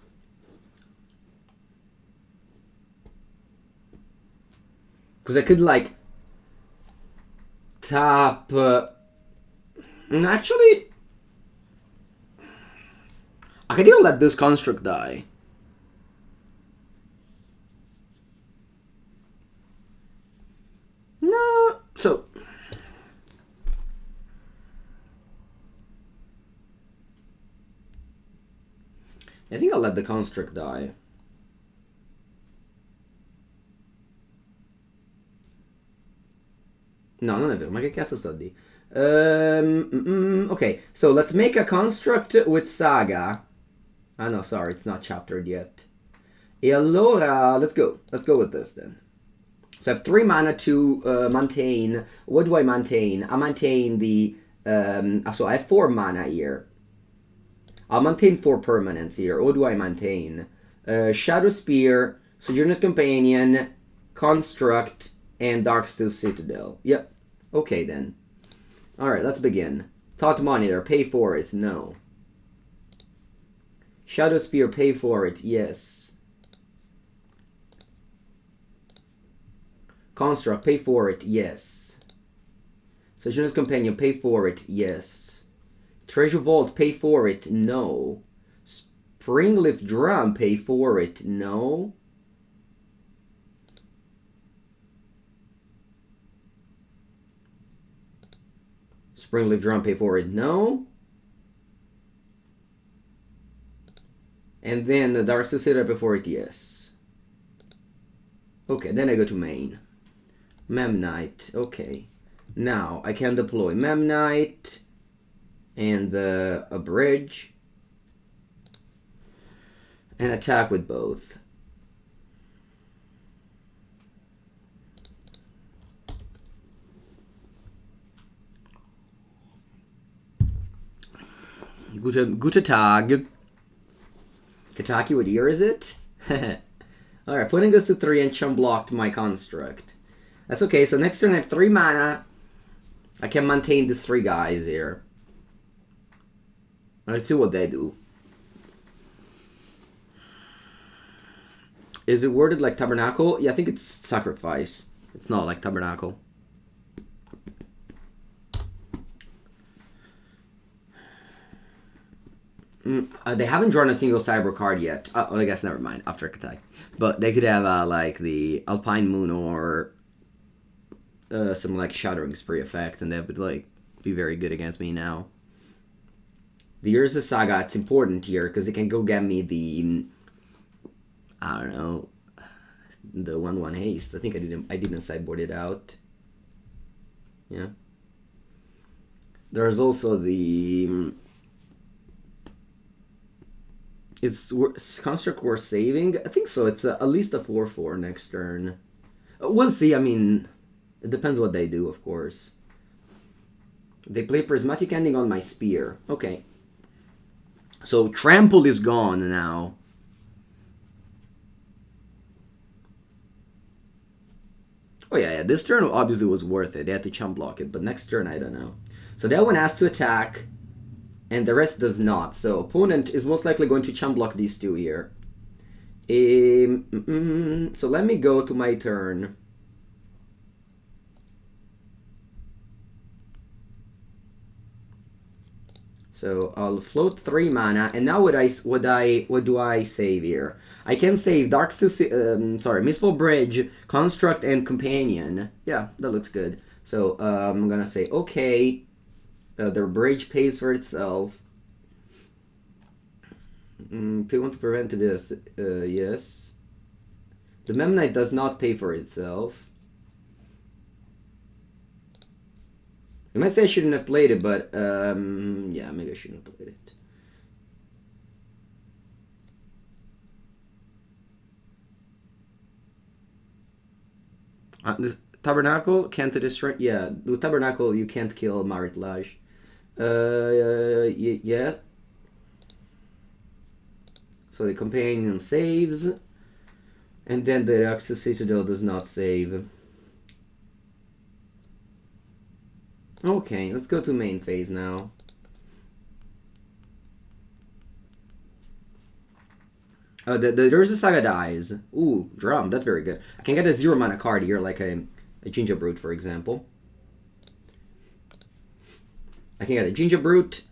Because I could, like, tap... Actually... I could even let this construct die. No... So... I think I'll let the construct die. No, non è vero, ma che cazzo sto di? Okay, so let's make a construct with Saga. Ah no, sorry, it's not chaptered yet. E allora, let's go. Let's go with this then. So I have 3 mana to maintain. What do I maintain? I maintain the... so I have 4 mana here. I'll maintain 4 permanents here. What do I maintain? Shadowspear, Sojourner's Companion, Construct, and Darksteel Citadel. Yep. Okay then. Alright, let's begin. Thought Monitor, pay for it. No. Shadowspear, pay for it. Yes. Construct, pay for it. Yes. Sojourner's Companion, pay for it. Yes. Treasure Vault, pay for it. No. Springleaf Drum, pay for it. No. Springleaf Drum, pay for it. No. And then the Darksteel Citadel, pay for it. Yes. Okay, then I go to main. Memnite. Okay. Now I can deploy Memnite and a bridge and attack with both. Gute Tag. Kataki, what year is it? Alright, putting us to 3 and chum blocked my construct. That's okay, so next turn I have 3 mana. I can maintain these 3 guys here. Let's see what they do. Is it worded like Tabernacle? Yeah, I think it's Sacrifice. It's not like Tabernacle. They haven't drawn a single Sideboard card yet. Oh, I guess never mind. After attack, but they could have like the Alpine Moon or some like Shattering Spree effect, and that would like be very good against me now. The Urza Saga, it's important here because it can go get me the I don't know, the 1/1 haste. I think I didn't sideboard it out. Yeah. There's also the Is Construct worth saving? I think so. It's at least a 4/4 next turn. We'll see. I mean, it depends what they do, of course. They play Prismatic Ending on my Spear. Okay. So Trample is gone now. Oh yeah, this turn obviously was worth it. They had to chump block it, but next turn I don't know. So that one has to attack, and the rest does not. So opponent is most likely going to chump block these 2 here. So let me go to my turn. So I'll float 3 mana, and now what do I save here? I can save Mistvault Bridge, Construct, and Companion. Yeah, that looks good. So I'm gonna say okay. The bridge pays for itself. If you want to prevent this, yes. The Memnite does not pay for itself. You might say I shouldn't have played it, but yeah, maybe I shouldn't have played it. The Tabernacle can't destroy. Yeah, with Tabernacle you can't kill Maritlage. Yeah. So the Companion saves, and then the Darksteel Citadel does not save. Okay, let's go to main phase now. There's a Saga dies. Ooh, Drum, that's very good. I can get a 0 mana card here, like a Gingerbrute, for example. I can get a Gingerbrute.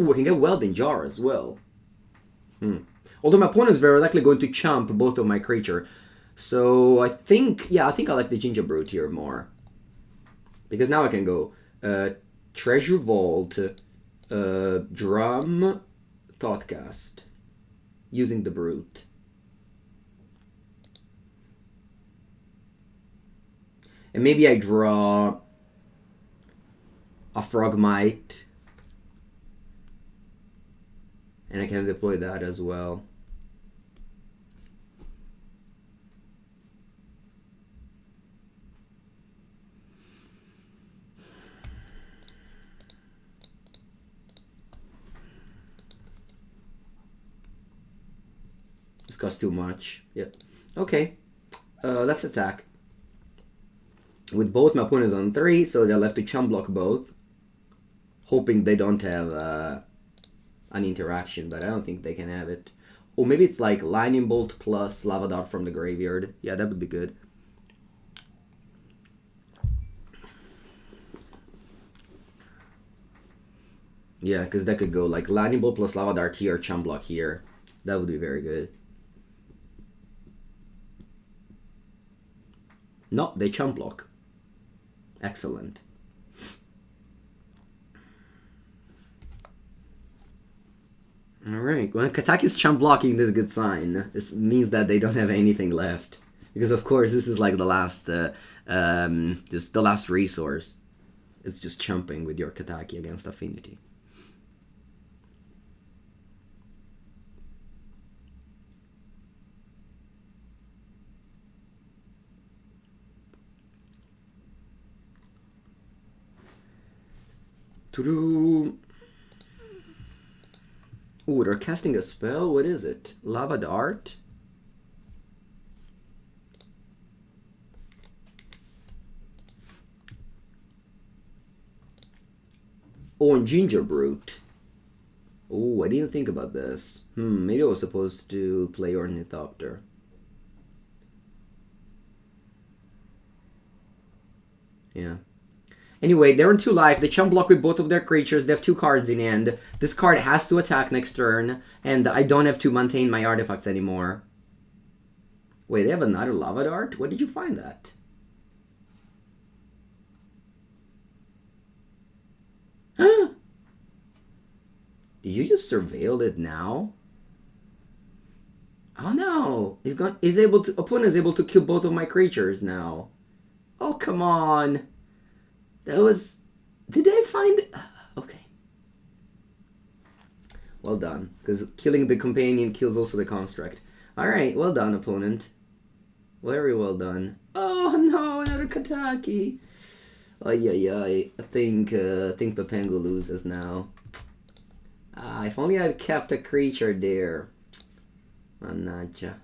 Ooh, I can get Welding Jar as well. Although my opponent is very likely going to chump both of my creature. So I think I like the Gingerbrute here more. Because now I can go Treasure Vault, Drum, Thoughtcast, using the Brute. And maybe I draw a Frogmite, and I can deploy that as well. This costs too much. Yep. Okay. Let's attack. With both my opponents on 3, so they'll have to chump block both. Hoping they don't have an interaction, but I don't think they can have it. Or maybe it's like Lightning Bolt plus Lava Dart from the graveyard. Yeah, that would be good. Yeah, because that could go like Lightning Bolt plus Lava Dart here, chump block here. That would be very good. No, they chump block. Excellent. Alright, when Katak is chump blocking, this is a good sign. This means that they don't have anything left. Because of course this is like the last, just the last resource. It's just chumping with your Kataki against Affinity. Ooh, they're casting a spell? What is it? Lava Dart? Oh, and Gingerbrute. Oh, I didn't think about this. Maybe I was supposed to play Ornithopter. Yeah. Anyway, they're in 2 life. They chump block with both of their creatures. They have 2 cards in hand. This card has to attack next turn, and I don't have to maintain my artifacts anymore. Wait, they have another Lava Dart? Where did you find that? Huh? Did you just surveil it now? Oh no! Opponent is able to kill both of my creatures now. Oh, come on! That was... Did I find... Okay. Well done. Because killing the companion kills also the construct. Alright, well done, opponent. Very well done. Oh no, another Kataki! Ay. I think Papengo loses now. If only I'd kept a creature there. Manacha.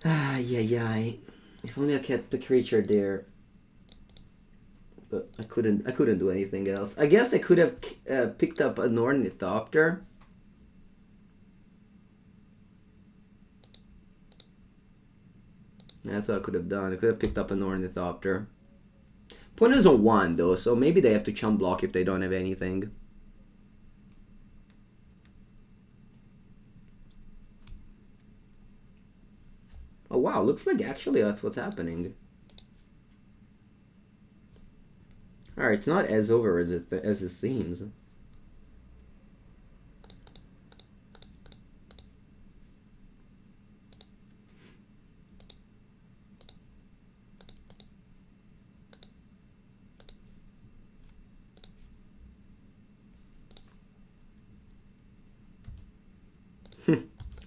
Ay. If only I kept the creature there. But I couldn't do anything else. I guess I could have picked up an Ornithopter. That's what I could have done. I could have picked up an Ornithopter. Opponent is on 1 though, so maybe they have to chump block if they don't have anything. Oh wow, looks like actually that's what's happening. Alright, it's not as over as it seems.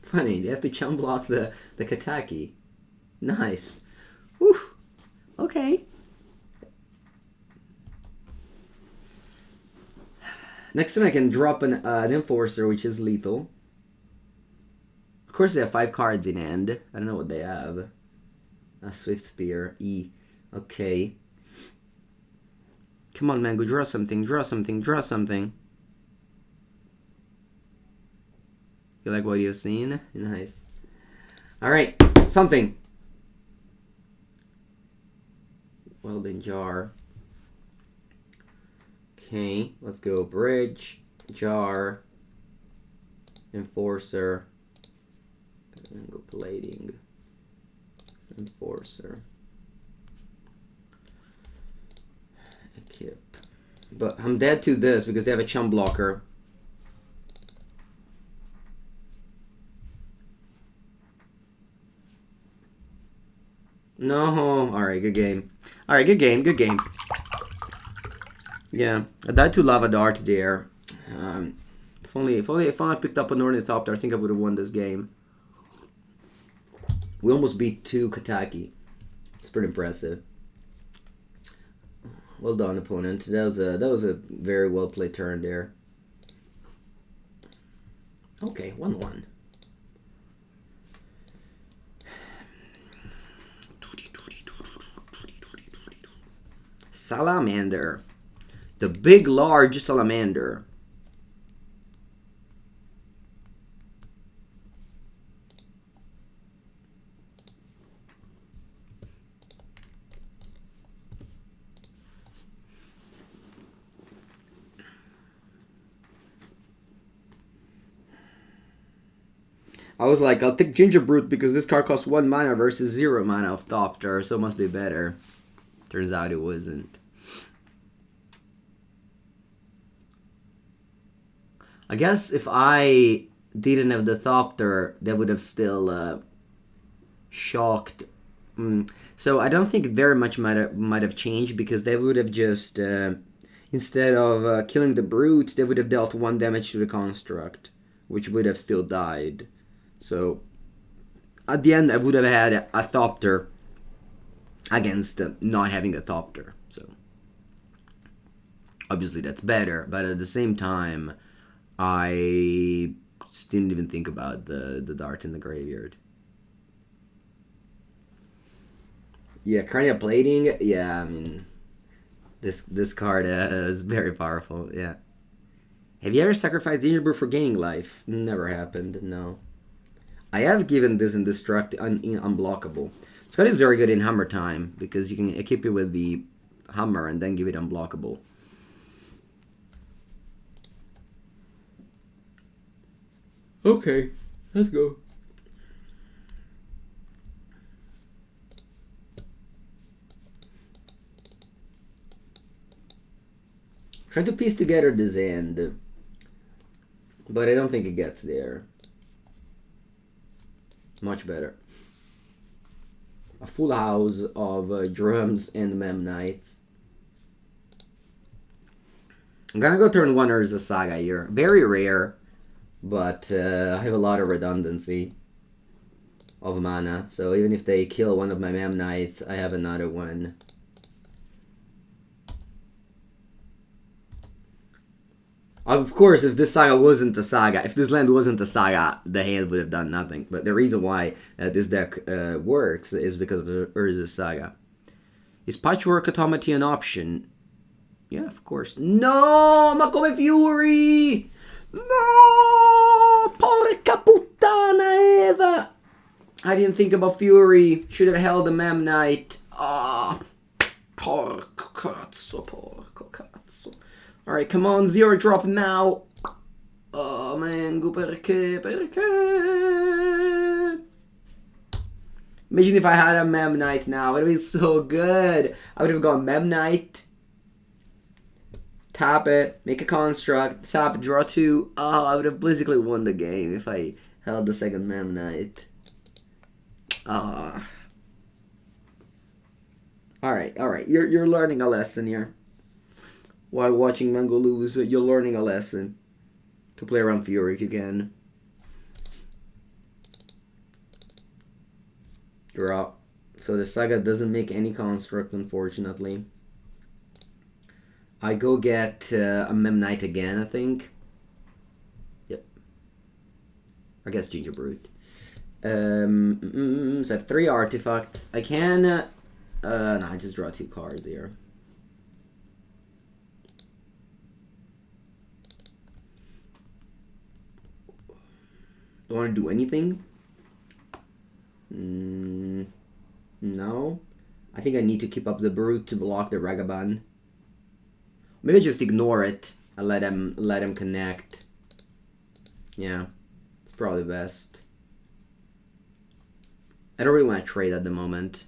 Funny, they have to chump block the Kataki. Nice. Whew. Okay. Next time I can drop an Enforcer, which is lethal. Of course they have 5 cards in hand. I don't know what they have. A Swift Spear. E. Okay. Come on, Mango, draw something, draw something, draw something. You like what you've seen? Nice. Alright, something. Welding Jar. Okay, let's go Bridge, Jar, Enforcer, and go Plating, Enforcer, Equip. But I'm dead to this because they have a chump blocker. No, alright, good game. Alright, good game. Yeah, I died to Lava Dart there. If I picked up an Ornithopter, I think I would have won this game. We almost beat 2 Kataki. It's pretty impressive. Well done, opponent. That was a very well played turn there. Okay, 1-1. Salamander. The big, large salamander. I was like, I'll take Gingerbrute because this card costs 1 mana versus 0 mana of Thopter, so it must be better. Turns out it wasn't. I guess if I didn't have the Thopter, that would have still shocked. So I don't think very much might have changed because they would have just, instead of killing the Brute, they would have dealt 1 damage to the Construct, which would have still died. So at the end, I would have had a Thopter against not having a Thopter. So Obviously that's better, but at the same time, I just didn't even think about the dart in the graveyard. Yeah, Cranial Plating, yeah, I mean, this card is very powerful, yeah. Have you ever sacrificed Gingerbrute for gaining life? Never happened, no. I have given this unblockable. This card is very good in Hammer time, because you can equip it with the Hammer and then give it unblockable. Okay, let's go. Trying to piece together this end, but I don't think it gets there. Much better. A full house of drums and Memnites. I'm gonna go turn 1 Urza Saga here. Very rare, but I have a lot of redundancy of mana. So even if they kill one of my Memnites, I have another one. Of course, if this saga wasn't a saga, if this land wasn't a saga, the hand would have done nothing. But the reason why this deck works is because of Urza's Saga. Is Patchwork Automati an option? Yeah, of course. No, ma come Fury! No! Porca puttana Eva! I didn't think about Fury. Should have held a Memnite. Ah, porco cazzo, porco cazzo. Alright, come on, 0 drop now. Oh, Mengu, perché? Imagine if I had a Memnite now. It would be so good. I would have gone Memnite. Tap it, make a construct, tap it, draw 2. Oh, I would have basically won the game if I held the second Memnite. Ah. Alright. You're learning a lesson here. While watching Mango lose, you're learning a lesson. To play around Fury if you can. Draw. So the Saga doesn't make any construct, unfortunately. I go get a Memnite again, I think. Yep. I guess Gingerbrute. So I have 3 artifacts. I can... no, I just draw 2 cards here. Do I want to do anything? No. I think I need to keep up the Brute to block the Ragavan. Maybe just ignore it and let him connect. Yeah, it's probably best. I don't really want to trade at the moment.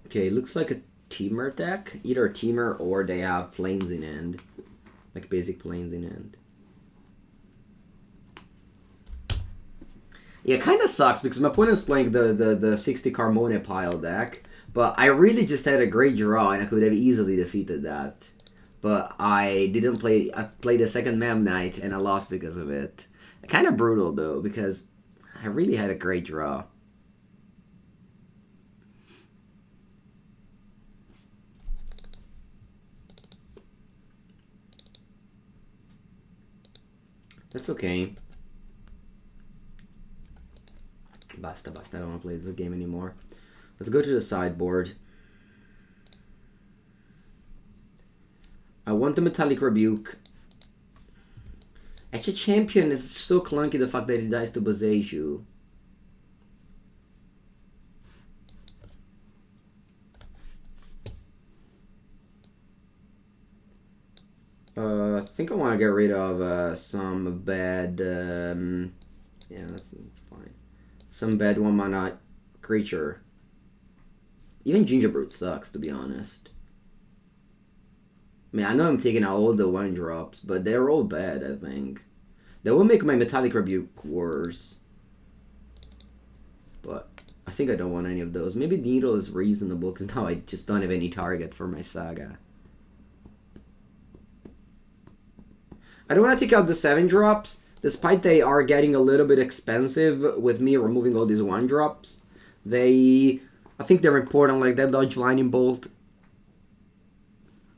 Okay, looks like a Teamer deck. Either a Teamer or they have planes in hand. Like basic planes in hand. Yeah, it kind of sucks because my opponent's playing the 60 Carmone pile deck. But I really just had a great draw and I could have easily defeated that. But I didn't play... I played the second Memnite and I lost because of it. Kind of brutal though because I really had a great draw. That's okay. Basta. I don't want to play this game anymore. Let's go to the sideboard. I want the Metallic Rebuke. Etched Champion is so clunky, the fact that he dies to Boseiju. I think I want to get rid of some bad... yeah, that's fine. Some bad 1-mana creature. Even Gingerbrute sucks, to be honest. I mean, I know I'm taking out all the 1-drops, but they're all bad, I think. That will make my Metallic Rebuke worse. think I don't want any of those. Maybe Needle is reasonable, because now I just don't have any target for my Saga. I don't want to take out the 7-drops, despite they are getting a little bit expensive with me removing all these 1-drops. I think they're important, like that Dodge Lightning Bolt.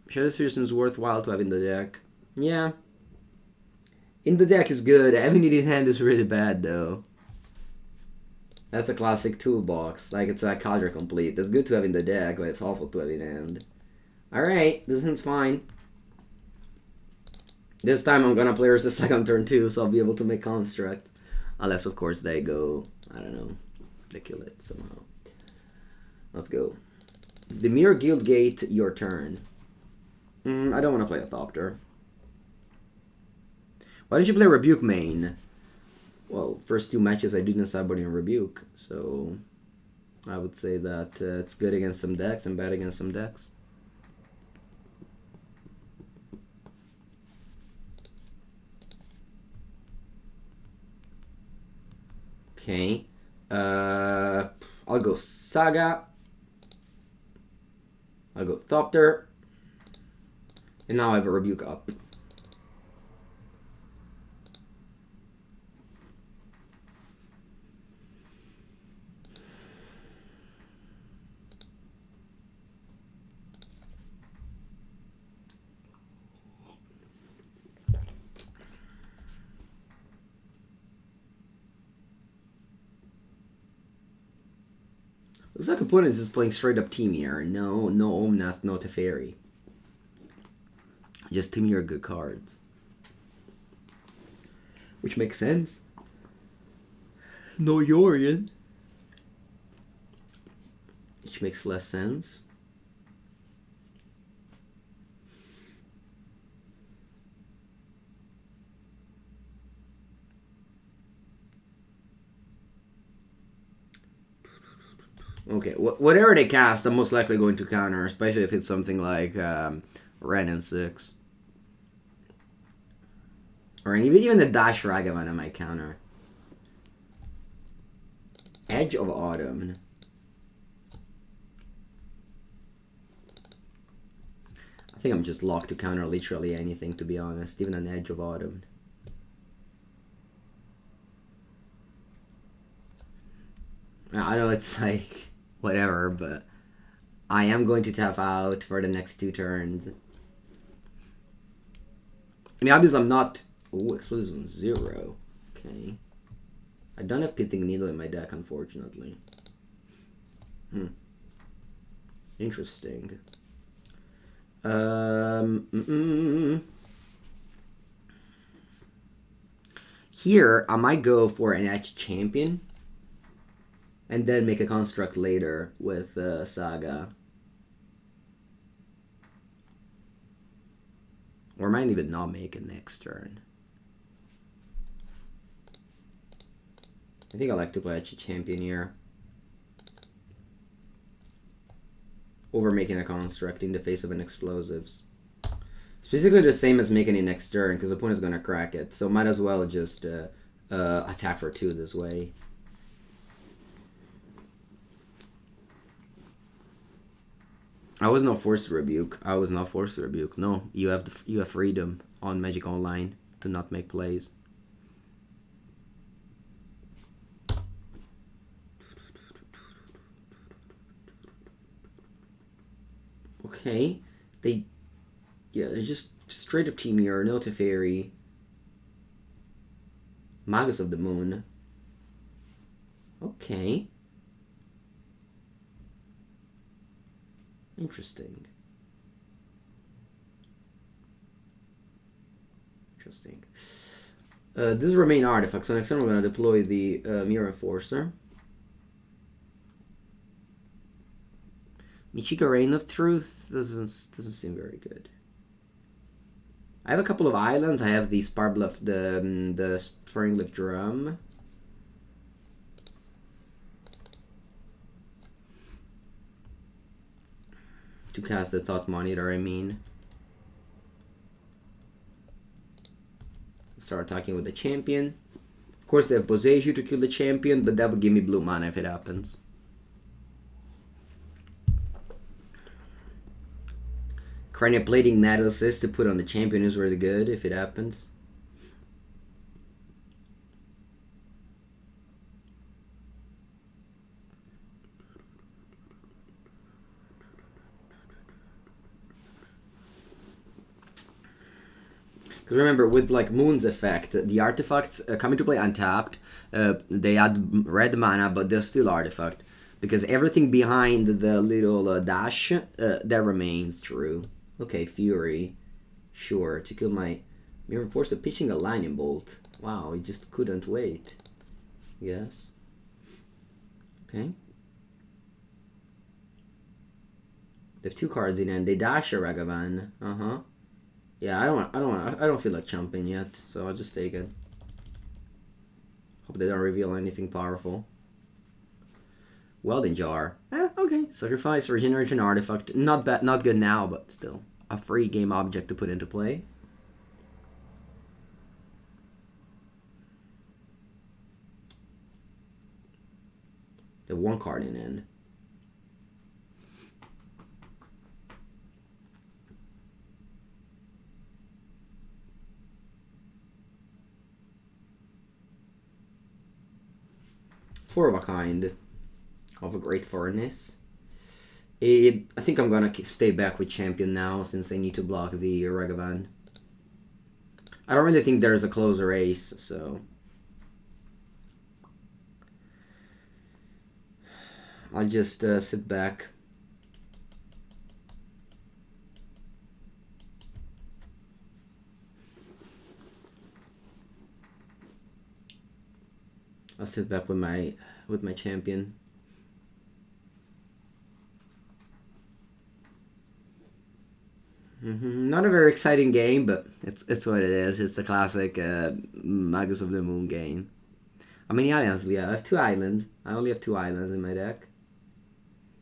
Shadowspear seems worthwhile to have in the deck. Yeah. In the deck is good. Having it in hand is really bad, though. That's a classic toolbox. Like, it's a cadre complete. It's good to have in the deck, but it's awful to have in hand. Alright, this one's fine. This time I'm gonna play Urza second turn too, so I'll be able to make Construct. Unless, of course, they go... I don't know. They kill it somehow. Let's go. The Myr Guildgate, your turn. I don't want to play a Ornithopter. Why don't you play Rebuke main? Well, first 2 matches I didn't Sideboard in Rebuke, so I would say that it's good against some decks and bad against some decks. Okay, I'll go Saga. I'll go Ornithopter. And now I have a Rebuke up. Looks like opponent is just playing straight up Temur. No Omnath, no Teferi. Just Temur good cards. Which makes sense. No Yorion. Which makes less sense. Okay, whatever they cast, I'm most likely going to counter, especially if it's something like Ren and 6. Or even the Dash Ragavan I might counter. Edge of Autumn. I think I'm just locked to counter literally anything, to be honest, even an Edge of Autumn. I know it's like... whatever, but I am going to tap out for the next 2 turns. I mean, obviously I'm not... Ooh, explosive on 0. Okay. I don't have Pithing Needle in my deck, unfortunately. Interesting. Here, I might go for an Etched Champion. And then make a construct later with Saga. Or might even not make it next turn. I think I like to play Etched Champion here. Over making a construct in the face of an explosives. It's basically the same as making it next turn, because the opponent's going to crack it. So might as well just attack for 2 this way. I was not forced to rebuke. I was not forced to rebuke. No, you have freedom on Magic Online to not make plays. Okay, they're just straight up Temur, no Teferi. Magus of the Moon. Okay. Interesting. This remain artifacts. So next time we're going to deploy the Myr Enforcer. Michika Reign of Truth doesn't seem very good. I have a couple of islands. I have the Silverbluff, the Springleaf Drum. To cast the Thought Monitor, I mean. Start attacking with the champion. Of course, they have Boseiju to kill the champion, but that would give me blue mana if it happens. Cranial Plating Nettlecyst to put on the champion is really good if it happens. Because remember, with like Moon's effect, the artifacts come into play untapped. They add red mana, but they're still artifact. Because everything behind the little dash, that remains true. Okay, Fury. Sure, to kill my Myr Enforcer pitching a lightning bolt. Wow, he just couldn't wait. Yes. Okay. They have 2 cards in hand. They dash a Ragavan. Uh-huh. Yeah, I don't feel like jumping yet, so I'll just take it. Hope they don't reveal anything powerful. Welding Jar. Okay. Sacrifice, regenerate an artifact. Not bad, not good now, but still. A free game object to put into play. The 1 card in end. Four of a kind. Of a great furnace. I think I'm gonna stay back with Champion now since I need to block the Ragavan. I don't really think there's a closer ace, so I'll just sit back. I'll sit back with my champion. Not a very exciting game, but it's what it is. It's the classic Magus of the Moon game. How many islands do I have? I have 2 islands. I only have 2 islands in my deck.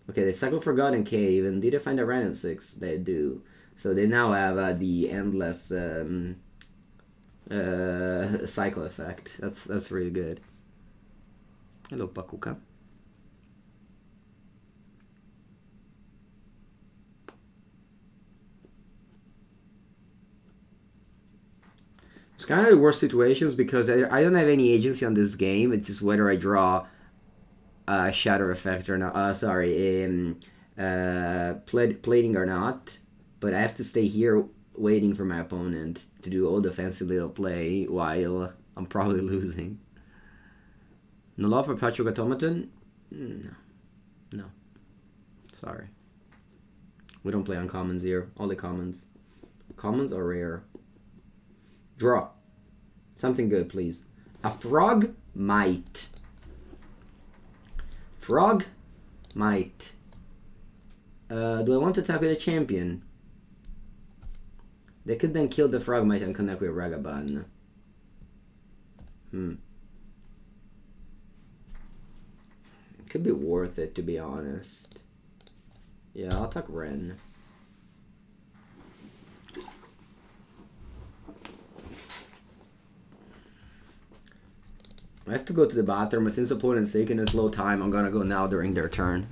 Okay, they cycle Forgotten Cave, and did they find a Random 6? They do. So they now have the endless cycle effect. That's really good. Hello, Pakuka. It's kind of the worst situations because I don't have any agency on this game. It's just whether I draw a shadow effect or not. Plating or not. But I have to stay here waiting for my opponent to do all the fancy little play while I'm probably losing. No love for Patrick Automaton? No. Sorry. We don't play uncommons here. Only commons. Commons are rare. Draw. Something good, please. A Frogmite. Frogmite. Do I want to attack with a champion? They could then kill the Frogmite and connect with Ragavan. Could be worth it, to be honest. Yeah, I'll attack Ren. I have to go to the bathroom, but since opponent's taking a slow time, I'm gonna go now during their turn.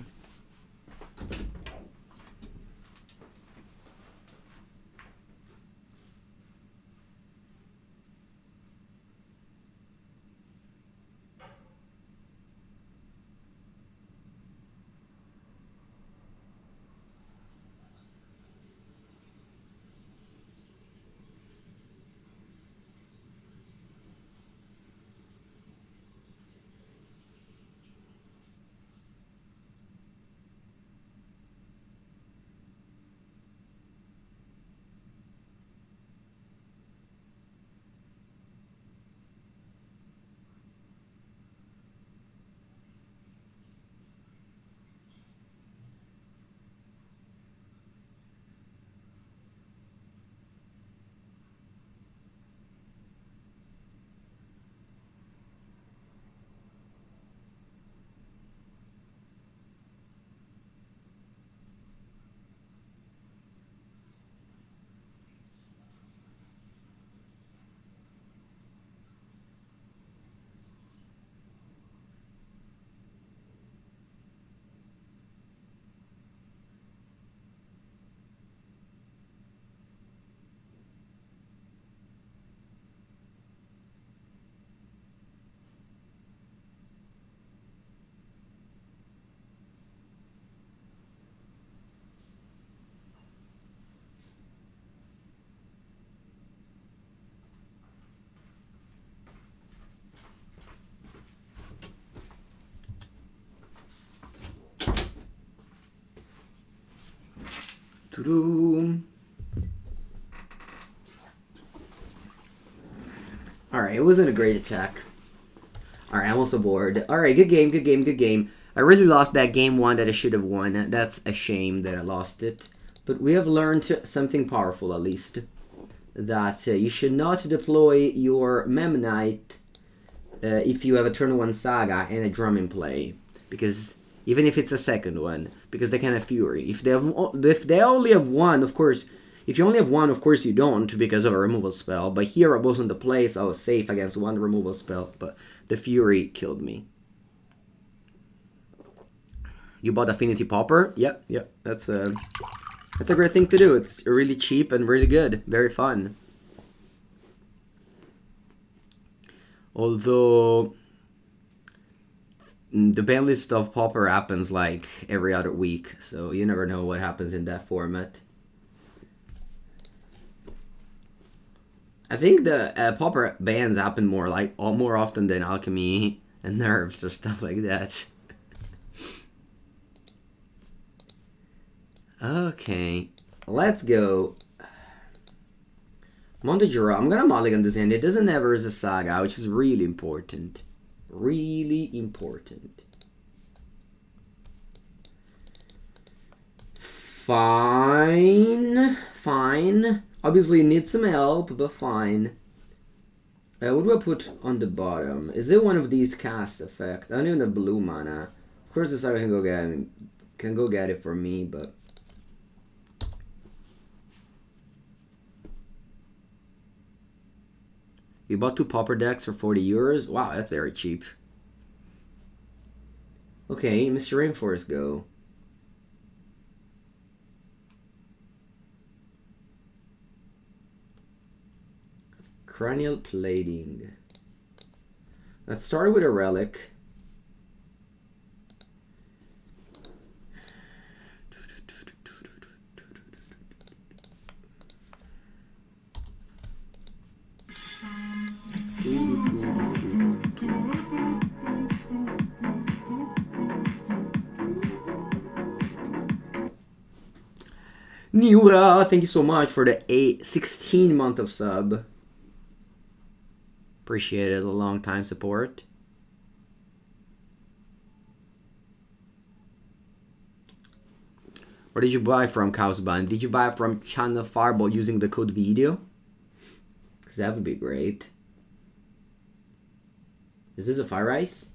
Alright, it wasn't a great attack. Alright, I'm also bored. Alright, good game, good game, good game. I really lost that game 1 that I should have won. That's a shame that I lost it. But we have learned something powerful, at least. That you should not deploy your Memnite if you have a turn 1 Saga and a Drum in play. Because, even if it's a second one, because they can have Fury. If they only have one, of course, if you only have one, of course you don't, because of a removal spell. But here I wasn't the play, so I was safe against one removal spell. But the Fury killed me. You bought Affinity Pauper? Yep, yep. That's a great thing to do. It's really cheap and really good. Very fun. Although the ban list of Pauper happens like every other week, so you never know what happens in that format. I think the Pauper bans happen more often than Alchemy and Nerves or stuff like that. Okay, let's go. Montegira, I'm gonna mulligan this hand. It doesn't have Urza Saga, which is really important. Really important. Fine. Fine. Obviously it needs some help, but fine. What do I put on the bottom? Is it one of these cast effects? I don't even have blue mana. Of course the Saga can go get it for me, but... You bought 2 Pauper decks for 40 euros? Wow, that's very cheap. Okay, Myr Enforcer, go. Cranial Plating. Let's start with a Relic. Niura, thank you so much for the 16-month of sub. Appreciate it, a long time support. Where did you buy from, Kausban? Did you buy from Channel Fireball using the code video? Because that would be great. Is this a Fire Ice?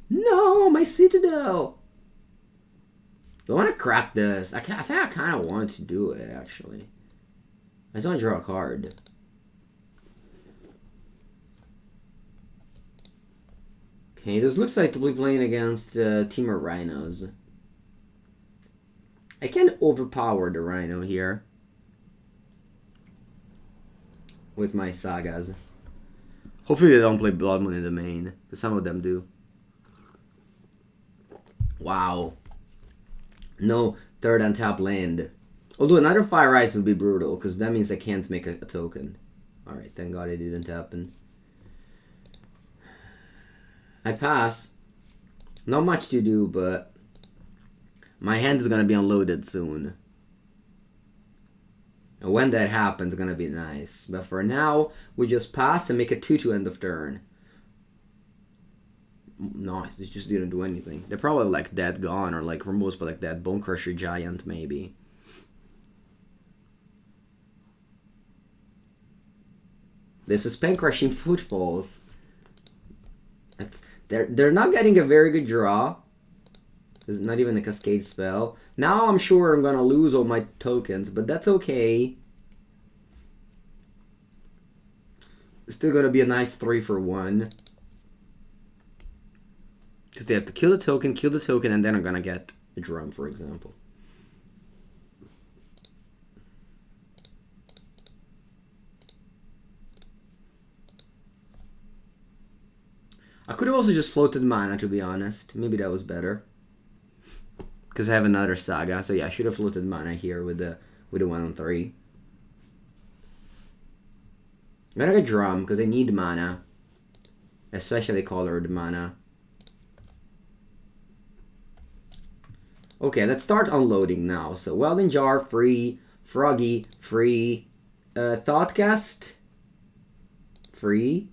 No, my Citadel! Do I want to crack this? I think I kind of want to do it, actually. I just want to draw a card. Okay, this looks like to be playing against Team of Rhinos. I can overpower the Rhino here. With my Sagas. Hopefully they don't play Blood Moon in the main. Because some of them do. Wow. No third untap land. Although another Fire Ice would be brutal, because that means I can't make a token. Alright, thank God it didn't happen. I pass. Not much to do, but my hand is going to be unloaded soon. And when that happens, it's going to be nice. But for now, we just pass and make a 2-2 end of turn. No, it just didn't do anything. They're probably like dead gone or like removed by like that Bone Crusher Giant maybe. This is Pen Crushing Footfalls. They're not getting a very good draw. It's not even a Cascade spell. Now I'm sure I'm gonna lose all my tokens, but that's okay. It's still gonna be a nice 3 for 1. Because they have to kill the token, and then I'm gonna get a drum, for example. I could have also just floated mana, to be honest. Maybe that was better. Because I have another Saga, so yeah, I should have floated mana here with the 1-on-3. I'm gonna get drum, because I need mana. Especially colored mana. Okay, let's start unloading now. So Welding Jar, free. Froggy, free. Thoughtcast, free.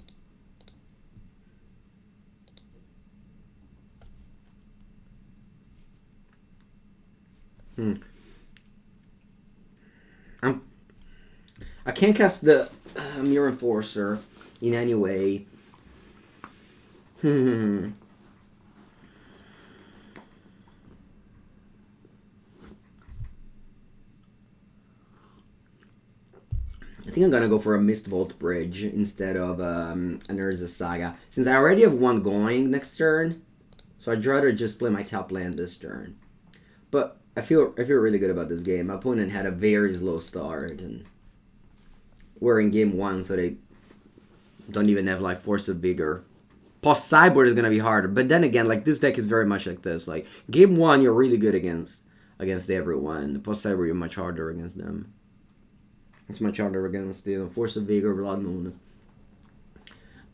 I can't cast the Myr Enforcer in any way. I think I'm gonna go for a Mistvault Bridge instead of an Urza Saga, since I already have one going next turn. So I'd rather just play my top land this turn. But I feel really good about this game. My opponent had a very slow start, and we're in game 1, so they don't even have like Force of Vigor. Plus Sideboard is gonna be harder, but then again, like this deck is very much like this. Like game 1, you're really good against everyone. Plus Sideboard, you're much harder against them. It's much harder against the Force of Vigor, Blood Moon.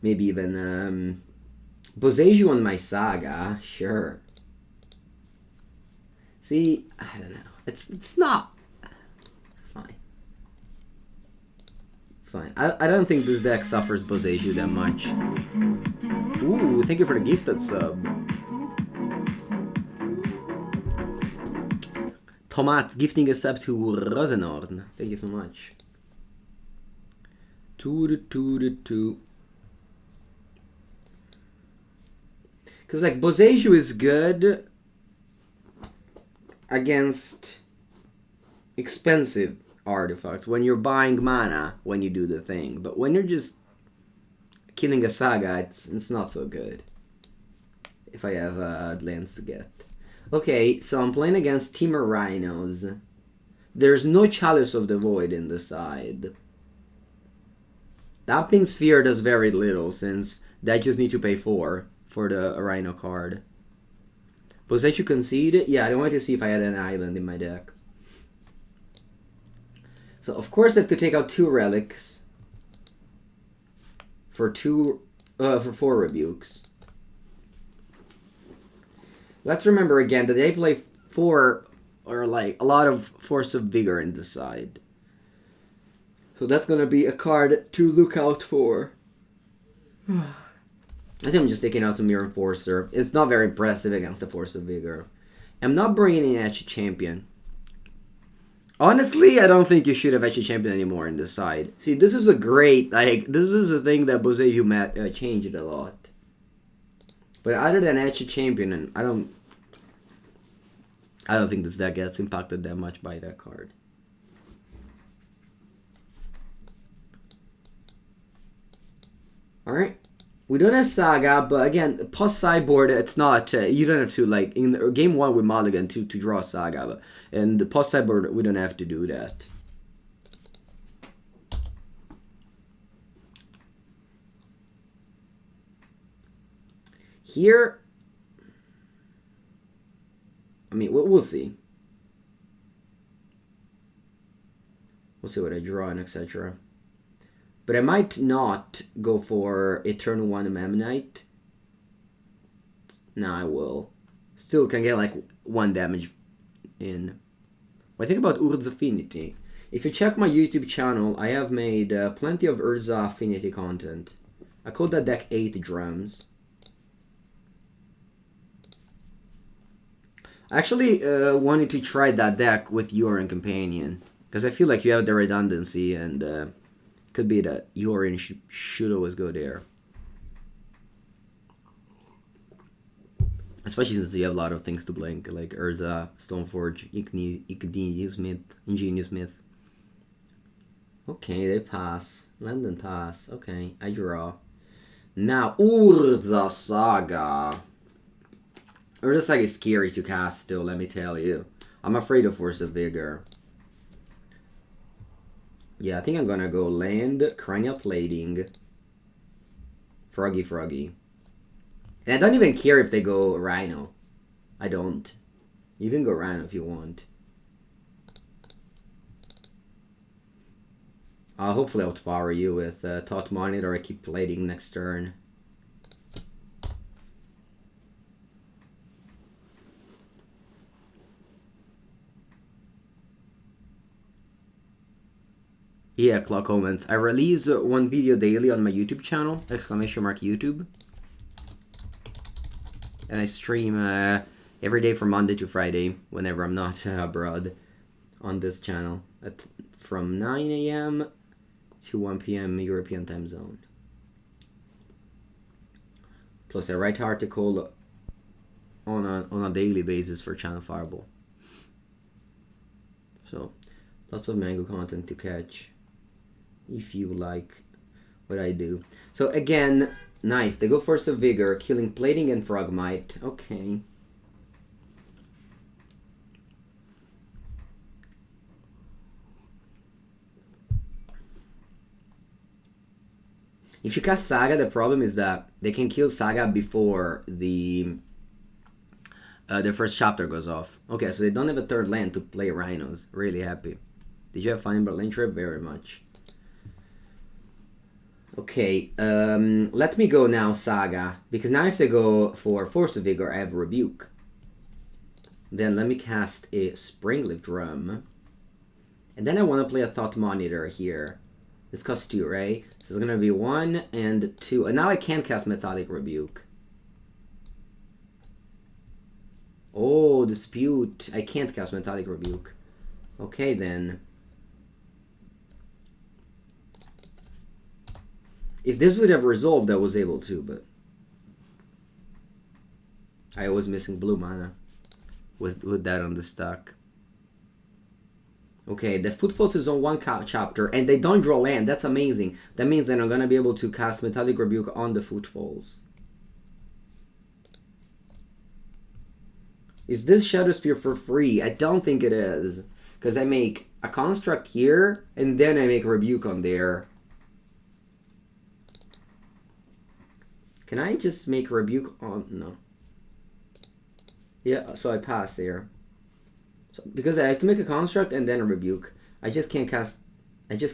Maybe even Boseiju on my Saga, sure. See, I don't know. It's not. It's fine. It's fine. I don't think this deck suffers Boseiju that much. Ooh, thank you for the gifted sub. Tomat gifting a sub to Rosenorn. Thank you so much. 2. Because like Boseiju is good against expensive artifacts when you're buying mana when you do the thing, but when you're just killing a Saga, it's not so good. If I have lands to get. Okay, so I'm playing against Temur Rhinos. There's no Chalice of the Void in the side. Damping Sphere does very little, since they just need to pay 4 for the Rhino card. Boseiju concede? Yeah, I wanted to see if I had an island in my deck. So of course I have to take out 2 relics for 4 rebukes. Let's remember again that they play 4 or like a lot of Force of Vigor in the side. So that's gonna be a card to look out for. I think I'm just taking out some Myr Enforcer. It's not very impressive against the Force of Vigor. I'm not bringing in Etched Champion. Honestly, I don't think you should have Etched Champion anymore in this side. See, this is a great, like, this is a thing that Boseiju changed a lot. But other than Etched Champion, I don't think this deck gets impacted that much by that card. Alright. We don't have Saga, but again, plus Sideboard, it's not, you don't have to, like, in game 1 with Mulligan to draw Saga, but, and the plus Sideboard, we don't have to do that. Here, I mean, we'll see. We'll see what I draw and etc. But I might not go for a turn 1 Memnite. No, I will. Still can get like 1 damage in. What I think about Urza Affinity. If you check my YouTube channel, I have made plenty of Urza Affinity content. I call that deck 8 drums. I actually wanted to try that deck with Urine Companion. Because I feel like you have the redundancy and could be that Urine should always go there. Especially since you have a lot of things to blink, like Urza, Stoneforge, Ingenious Myth. Okay, they pass. London pass. Okay, I draw. Now, Urza Saga. Urza Saga is scary to cast still, let me tell you. I'm afraid of Force of Vigor. Yeah, I think I'm gonna go land, Cranial Plating, Froggy. And I don't even care if they go Rhino. I don't. You can go Rhino if you want. I'll hopefully outpower you with Thought Monitor. I keep plating next turn. Yeah, Clock Omens. I release one video daily on my YouTube channel, !YouTube. And I stream every day from Monday to Friday, whenever I'm not abroad, on this channel, from 9 a.m. to 1 p.m. European time zone. Plus, I write article on a daily basis for Channel Fireball. So, lots of Mango content to catch, if you like what I do. So again, nice. They go Force of Vigor, killing Plating and Frogmite. Okay. If you cast Saga, the problem is that they can kill Saga before the first chapter goes off. Okay, so they don't have a third land to play Rhinos. Really happy. Did you have fun in Berlin trip? Very much. Okay, let me go now Saga, because now if they go for Force of Vigor, I have Rebuke. Then let me cast a Springleaf Drum. And then I want to play a Thought Monitor here. This costs 2, right? So it's going to be 1 and 2. And now I can't cast Metallic Rebuke. Oh, Dispute. I can't cast Metallic Rebuke. Okay, then. If this would have resolved, I was able to, but I was missing blue mana with that on the stack. Okay, the Footfalls is on one chapter, and they don't draw land. That's amazing. That means that I'm going to be able to cast Metallic Rebuke on the Footfalls. Is this Shadowspear for free? I don't think it is, because I make a Construct here, and then I make Rebuke on there. Can I just make Rebuke on... No. Yeah, so I pass there. So, because I have to make a Construct and then a Rebuke. I just can't cast this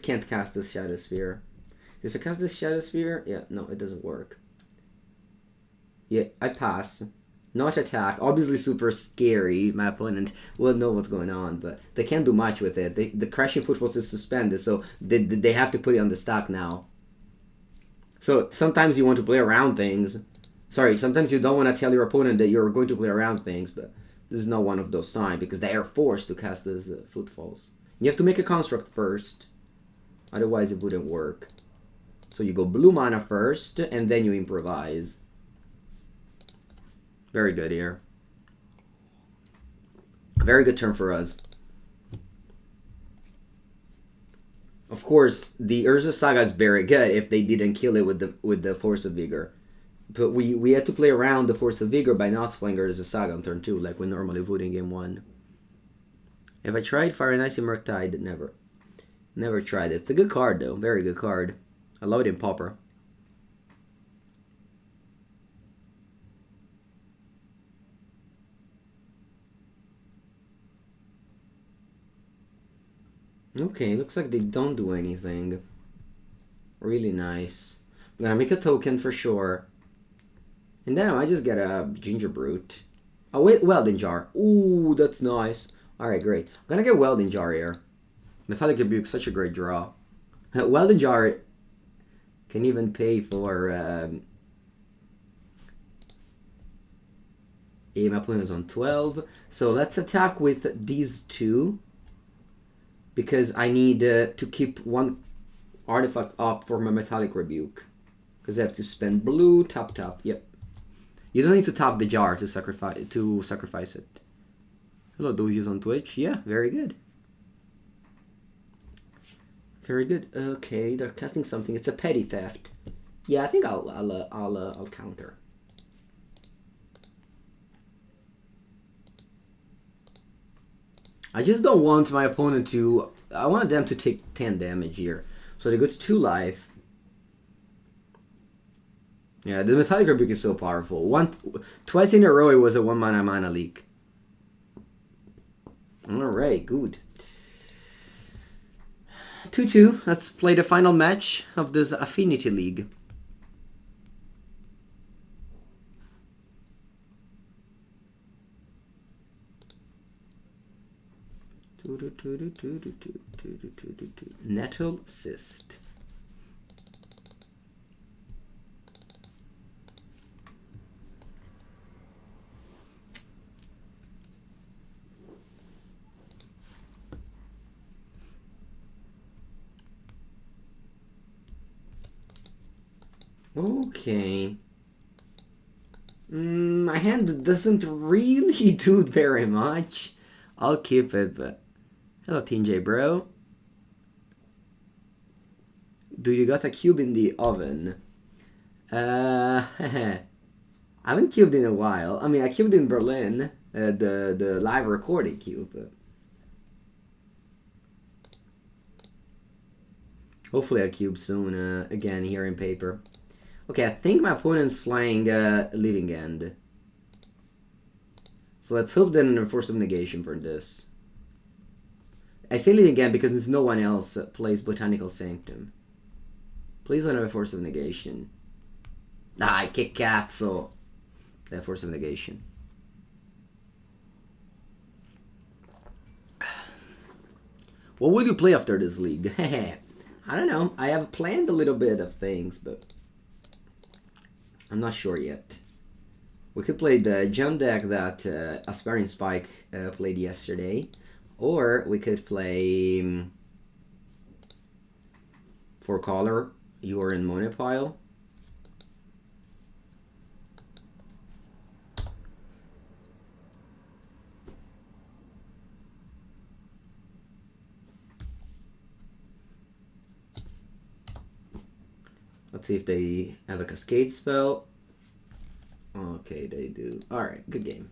Shadowspear. If I cast this Shadowspear... Yeah, no, it doesn't work. Yeah, I pass. Not attack. Obviously super scary. My opponent will know what's going on, but they can't do much with it. The Crashing Footfalls is suspended, so they have to put it on the stack now. So sometimes you want to play around things. Sorry, sometimes you don't want to tell your opponent that you're going to play around things, but this is not one of those times because they are forced to cast those Footfalls. You have to make a Construct first, otherwise it wouldn't work. So you go blue mana first, and then you improvise. Very good here. Very good turn for us. Of course, the Urza Saga is very good if they didn't kill it with the Force of Vigor. But we had to play around the Force of Vigor by not playing Urza Saga on turn 2, like we normally would in game 1. Have I tried Fire and Icy Murktide? Never. Never tried it. It's a good card, though. Very good card. I love it in Pauper. Okay, looks like they don't do anything. Really nice. I'm gonna make a token for sure. And then I might just get a Gingerbrute. Oh wait, Welding Jar. Ooh, that's nice. Alright, great. I'm gonna get Welding Jar here. Metallic Rebuke, such a great draw. Welding Jar can even pay for... my opponent is on 12. So let's attack with these two. Because I need to keep one artifact up for my Metallic Rebuke. Because I have to spend blue, tap. Yep. You don't need to tap the jar to sacrifice it. Hello, Doji's on Twitch. Yeah, very good. Very good. Okay, they're casting something. It's a petty theft. Yeah, I think I'll counter. I just don't want my opponent to... I want them to take 10 damage here. So they go to 2 life. Yeah, the Metallic Rebuke is so powerful. Twice in a row it was a 1 mana leak. Alright, good. 2-2. Let's play the final match of this Affinity League. Nettlecyst. Okay. My hand doesn't really do very much. I'll keep it, but... Hello, Team J, bro. Do you got a cube in the oven? I haven't cubed in a while. I mean, I cubed in Berlin, the live recording cube. But... Hopefully I cube soon, again, here in paper. Okay, I think my opponent's flying Living End. So let's hope that an Force of Negation for this. I say Living End because there's no one else plays Botanical Sanctum. Please don't have a Force of Negation. Ah, che cazzo! That Force of Negation. What will you play after this league? I don't know. I have planned a little bit of things, but... I'm not sure yet. We could play the gem deck that Aspiring Spike played yesterday. Or we could play 4-color, you're in Monopile. Let's see if they have a Cascade spell. Okay, they do. Alright, good game.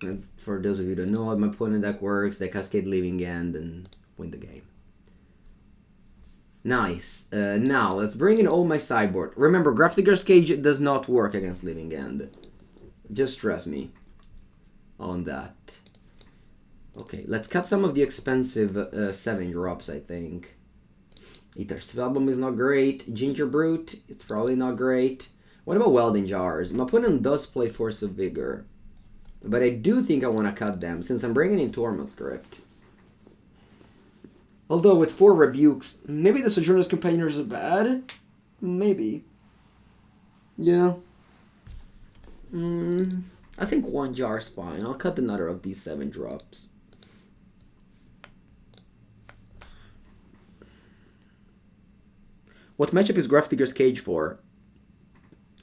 And for those of you who don't know how my opponent deck works, they Cascade Living End and win the game. Nice. Now, let's bring in all my sideboard. Remember, Grafdigger's Cage does not work against Living End. Just trust me on that. Okay, let's cut some of the expensive 7-drops, I think. Aether Spellbomb is not great. Gingerbrute, it's probably not great. What about Welding Jars? My opponent does play Force of Vigor. But I do think I want to cut them, since I'm bringing in Tormod Script. Although with 4 rebukes, maybe the Sojourner's Companions are bad? Maybe. Yeah. I think 1 jar's fine. I'll cut another of these 7-drops. What matchup is Grafdigger's Cage for?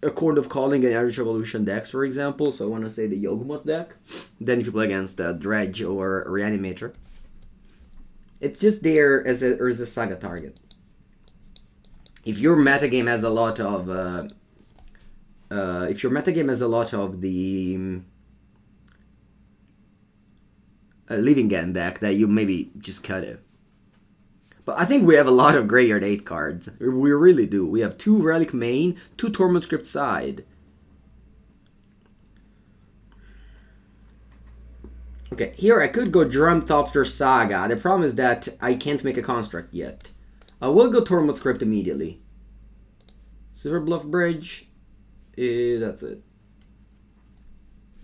A Chord of Calling and Irish Evolution decks, for example. So I want to say the Yawgmoth deck. Then if you play against Dredge or Reanimator. It's just there as a Urza Saga target. If your metagame has a lot of... the... Living End deck, that you maybe just cut it. But I think we have a lot of Graveyard 8 cards. We really do. We have 2 Relic main, 2 Tormod Script side. Okay, here I could go Ornithopter Saga. The problem is that I can't make a construct yet. I will go Tormod Script immediately. Silverbluff Bridge. That's it.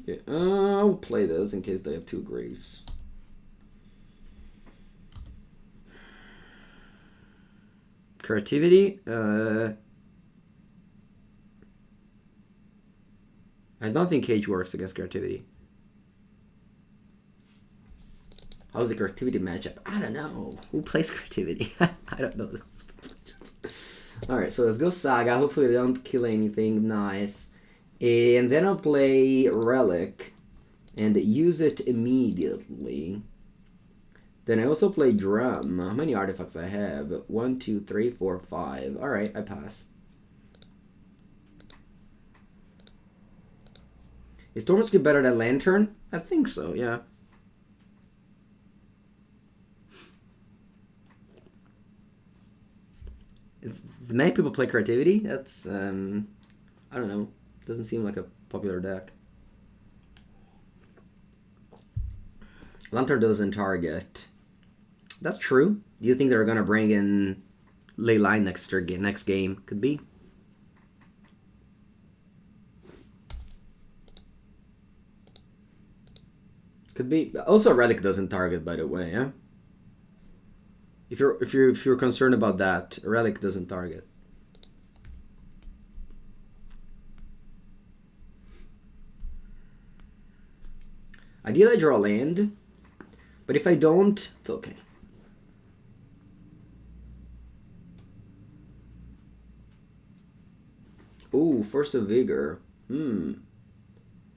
Yeah, I'll play this in case they have 2 Graves. Creativity. I don't think Cage works against Creativity. How's the Creativity matchup? I don't know. Who plays Creativity? I don't know. Alright, so let's go Saga. Hopefully they don't kill anything. Nice. And then I'll play Relic and use it immediately. Then I also play Drum. How many artifacts I have? 1, 2, 3, 4, 5. Alright, I pass. Is Tormod Script better than Lantern? I think so, yeah. Does many people play Creativity? That's, I don't know. Doesn't seem like a popular deck. Lantern doesn't target. That's true. Do you think they're gonna bring in Leyline next game? Could be. Could be. Also, Relic doesn't target, by the way, yeah? If you're concerned about that, Relic doesn't target. Ideally, I draw land, but if I don't, it's okay. Ooh, Force of Vigor.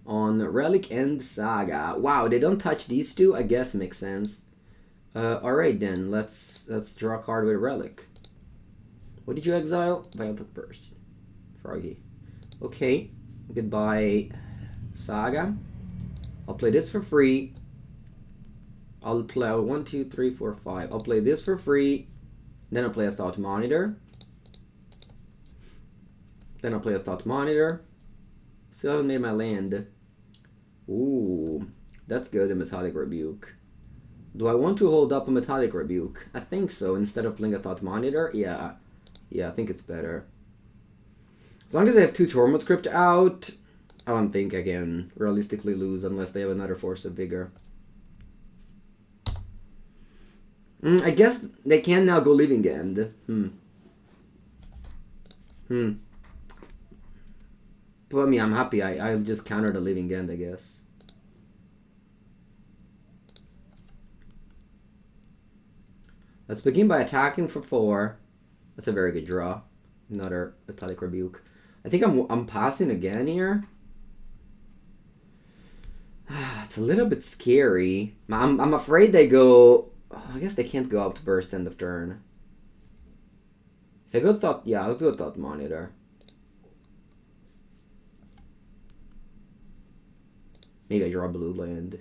On Relic and Saga. Wow, they don't touch these two? I guess makes sense. Alright then, let's draw a card with Relic. What did you exile? Violent Burst. Froggy. Okay. Goodbye, Saga. I'll play this for free. I'll play 1, 2, 3, 4, 5. I'll play this for free. Then I'll play a Thought Monitor. Then I'll play a Thought Monitor. Still haven't made my land. Ooh, that's good, a Metallic Rebuke. Do I want to hold up a Metallic Rebuke? I think so, instead of playing a Thought Monitor. Yeah, I think it's better. As long as I have 2 Tormod Script out, I don't think I can realistically lose unless they have another Force of Vigor. I guess they can now go Living End. But I mean, I'm happy. I'll just counter the Living End, I guess. Let's begin by attacking for 4. That's a very good draw. Another Metallic Rebuke. I think I'm passing again here. It's a little bit scary. I'm afraid they go. Oh, I guess they can't go up to Burst end of turn. If I go Thought, yeah, I'll do a Thought Monitor. Maybe I draw a blue land.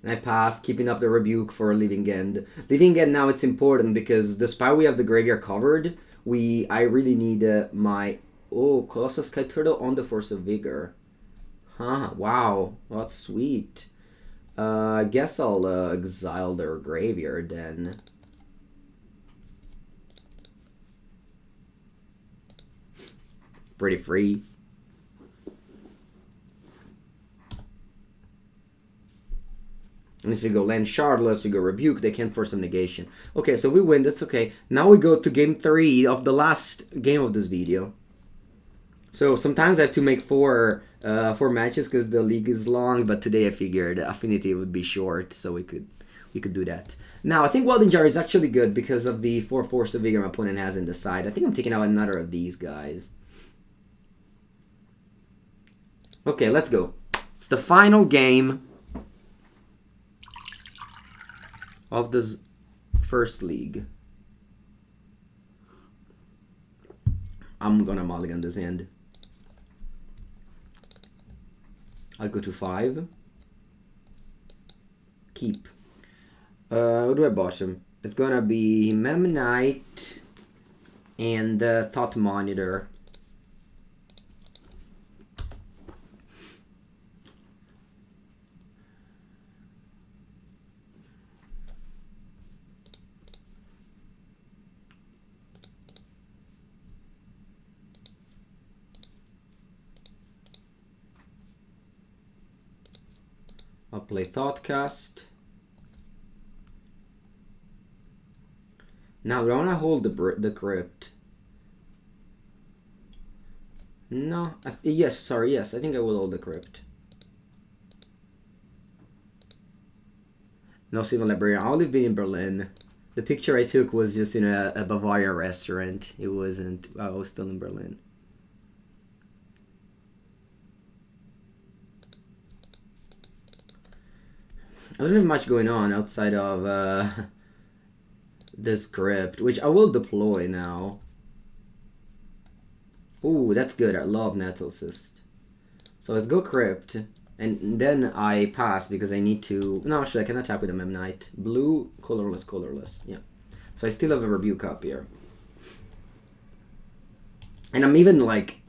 And I pass, keeping up the Rebuke for Living End. Living End now, it's important because despite we have the graveyard covered, I really need my... Oh, Colossal Sky Turtle on the Force of Vigor. Huh, wow, that's sweet. I guess I'll exile their graveyard then. Pretty free. And if we go Land Shardless, we go Rebuke, they can't force a negation. Okay, so we win, that's okay. Now we go to game 3 of the last game of this video. So sometimes I have to make 4 matches because the league is long, but today I figured Affinity would be short, so we could do that. Now, I think Welding Jar is actually good because of the 4 Force of Vigor my opponent has in the side. I think I'm taking out another of these guys. Okay, let's go. It's the final game of this first league. I'm gonna mulligan this hand. I'll go to 5. Keep. What do I bottom? It's gonna be Memnite and Thought Monitor. I'll play Thoughtcast. Now, do I want to hold the crypt? No. Yes, I think I will hold the crypt. No Civil Librarian. I've only been in Berlin. The picture I took was just in a Bavaria restaurant. It wasn't. I was still in Berlin. I don't have much going on outside of this crypt, which I will deploy now. Ooh, that's good. I love Nettlecyst. So let's go crypt, and then I pass because I need to... No, actually, I can attack with a Memnite. Blue, colorless. Yeah. So I still have a Rebuke up here. And I'm even like...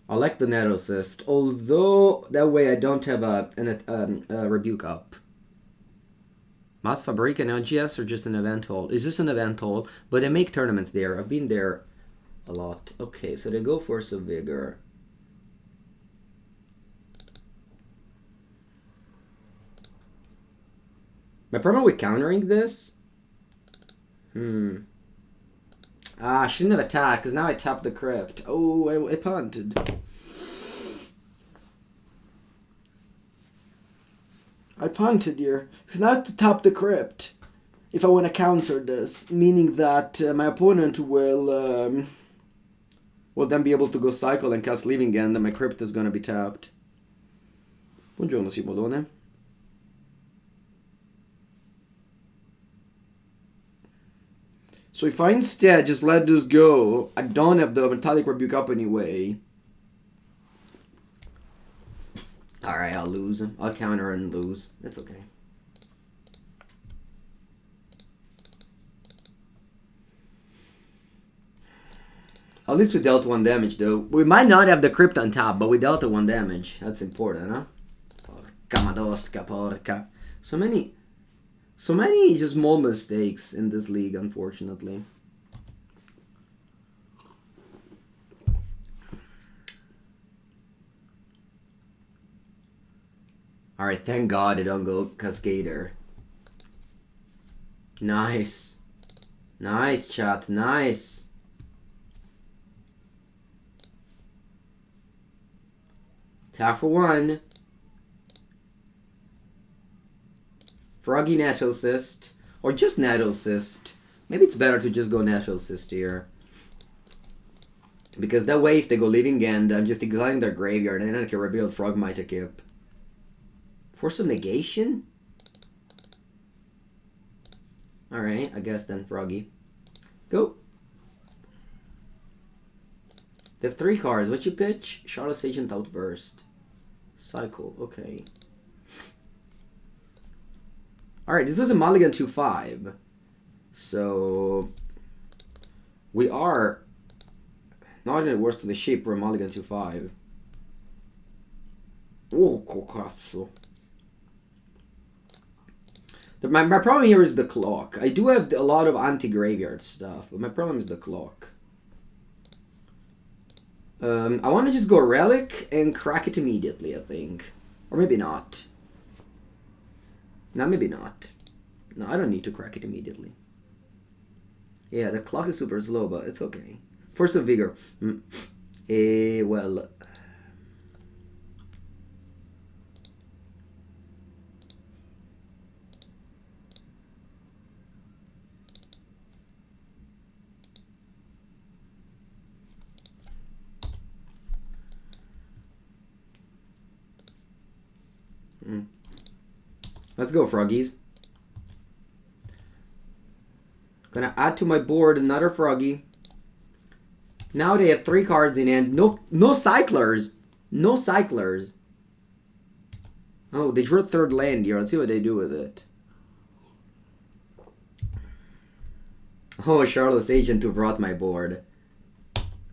I like the Nettlecyst, although that way I don't have a Rebuke up. Mats Fabric and LGS or just an event hall? It's just an event hall, but they make tournaments there. I've been there a lot. Okay, so they go Force of Vigor. My problem with countering this? I shouldn't have attacked, because now I tapped the crypt. Oh, I punted. I punted here, because now I have to tap the crypt if I want to counter this, meaning that my opponent will then be able to go cycle and cast Living End, and my crypt is going to be tapped. Buongiorno, Simolone. So if I instead just let this go, I don't have the Metallic Rebuke up anyway. Alright, I'll lose. I'll counter and lose. It's okay. At least we dealt 1 damage though. We might not have the crypt on top, but we dealt 1 damage. That's important, huh? Porca madosca, porca. So many just small mistakes in this league, unfortunately. Alright, thank God I don't go Cascader. Nice. Nice, chat. Nice. Tap for 1. Froggy Nettlecyst. Or just Nettlecyst. Maybe it's better to just go Nettlecyst here. Because that way if they go Living End, I'm just exiling their graveyard and then I can rebuild Frogmite Equip. Force of Negation? Alright, I guess then Froggy. Go. They have 3 cards. What you pitch? Charlotte's Agent Outburst. Cycle, okay. Alright, this was a mulligan 2-5. So we are not in the worst of the shape for a mulligan 2-5. Oh, cocasso. My problem here is the clock. I do have a lot of anti-graveyard stuff, but my problem is the clock. I want to just go Relic and crack it immediately, I think. Or maybe not. No, maybe not. No, I don't need to crack it immediately. Yeah, the clock is super slow, but it's okay. Force of Vigor. Well... Let's go, Froggies. Gonna add to my board another Froggy. Now they have 3 cards in hand. No cyclers. No cyclers. Oh, they drew a 3rd land here. Let's see what they do with it. Oh, Charlotte's Agent who brought my board.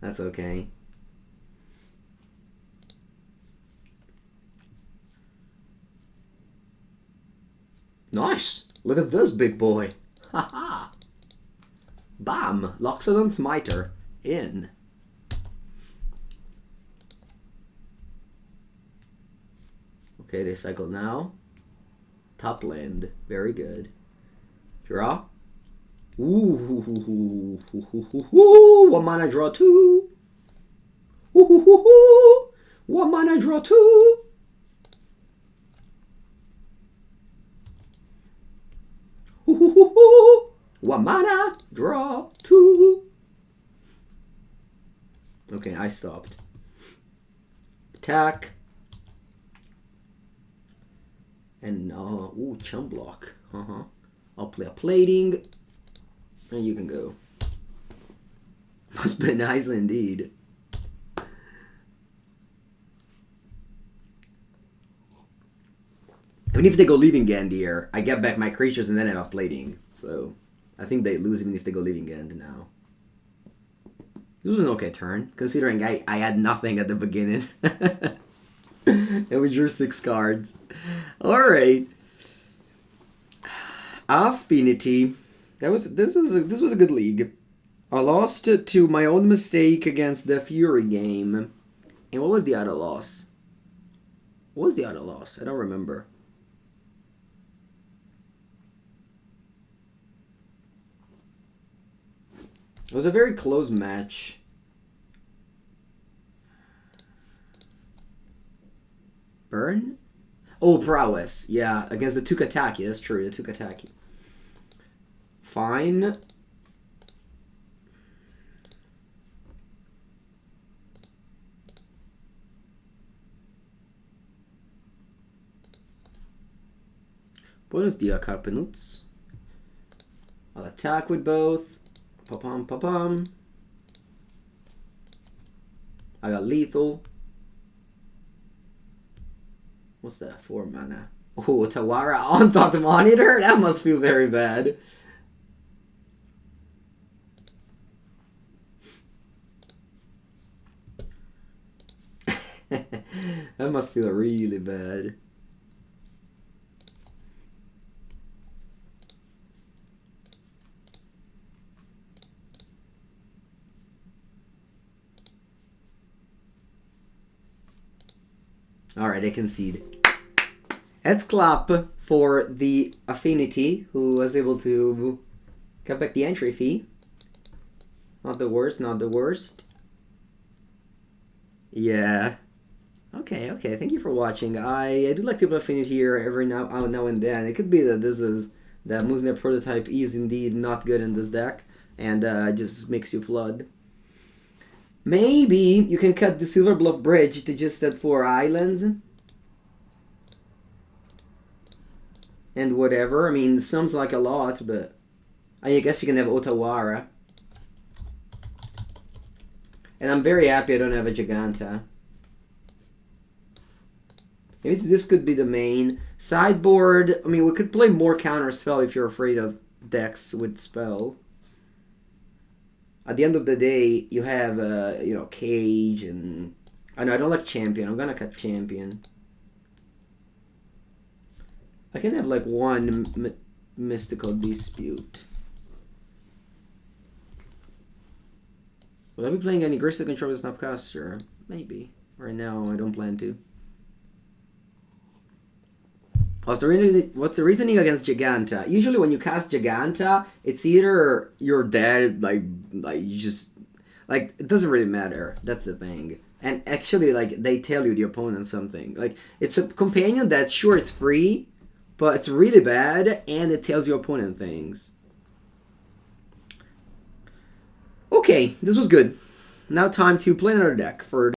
That's okay. Nice! Look at this big boy. Haha! Bam! Loxodon's Mitre. In. Okay, they cycle now. Top land. Very good. Draw. Ooh. 1 mana draw 2. Ooh. 1 mana draw 2. Ooh. 1 mana draw 2. Okay, I stopped. Attack. And ooh, chum block. I'll play a plating. And you can go. Must be nice indeed. Even if they go Living End here, I get back my creatures and then I have a plating. So I think they lose even if they go Living End now. This was an okay turn, considering I had nothing at the beginning. And we drew 6 cards. Alright. Affinity. This was a good league. I lost to my own mistake against the Fury game. And what was the other loss? What was the other loss? I don't remember. It was a very close match. Burn? Oh, Prowess. Yeah, against the Tukataki. That's true, the Tukataki. Fine. Bonus dia Kapenutz. I'll attack with both. Pa-pum, pa-pum. I got lethal. What's that? 4 mana. Oh, Tawara on Thought Monitor? That must feel very bad. That must feel really bad. Alright, I concede. Let's clap for the Affinity, who was able to cut back the entry fee. Not the worst, not the worst. Yeah. Okay, okay, thank you for watching. I do like to play Affinity here every now and then. It could be that that Musner prototype is indeed not good in this deck, and just makes you flood. Maybe you can cut the Silverbluff Bridge to just that 4 islands. And whatever. I mean, sounds like a lot, but I guess you can have Otawara. And I'm very happy I don't have a Giganta. Maybe this could be the main. Sideboard, I mean, we could play more counter spell if you're afraid of decks with spell. At the end of the day, you have, you know, Cage and... I know, I don't like Champion. I'm gonna cut Champion. I can have, like, one Mystical Dispute. Will I be playing any Gristle Control with Snapcast? Sure. Maybe. Right now, I don't plan to. What's the reasoning against Giganta? Usually when you cast Giganta, it's either you're dead, like you just, like, it doesn't really matter. That's the thing. And actually, like, they tell you the opponent something. Like, it's a companion that's, sure, it's free, but it's really bad, and it tells your opponent things. Okay, this was good. Now time to play another deck for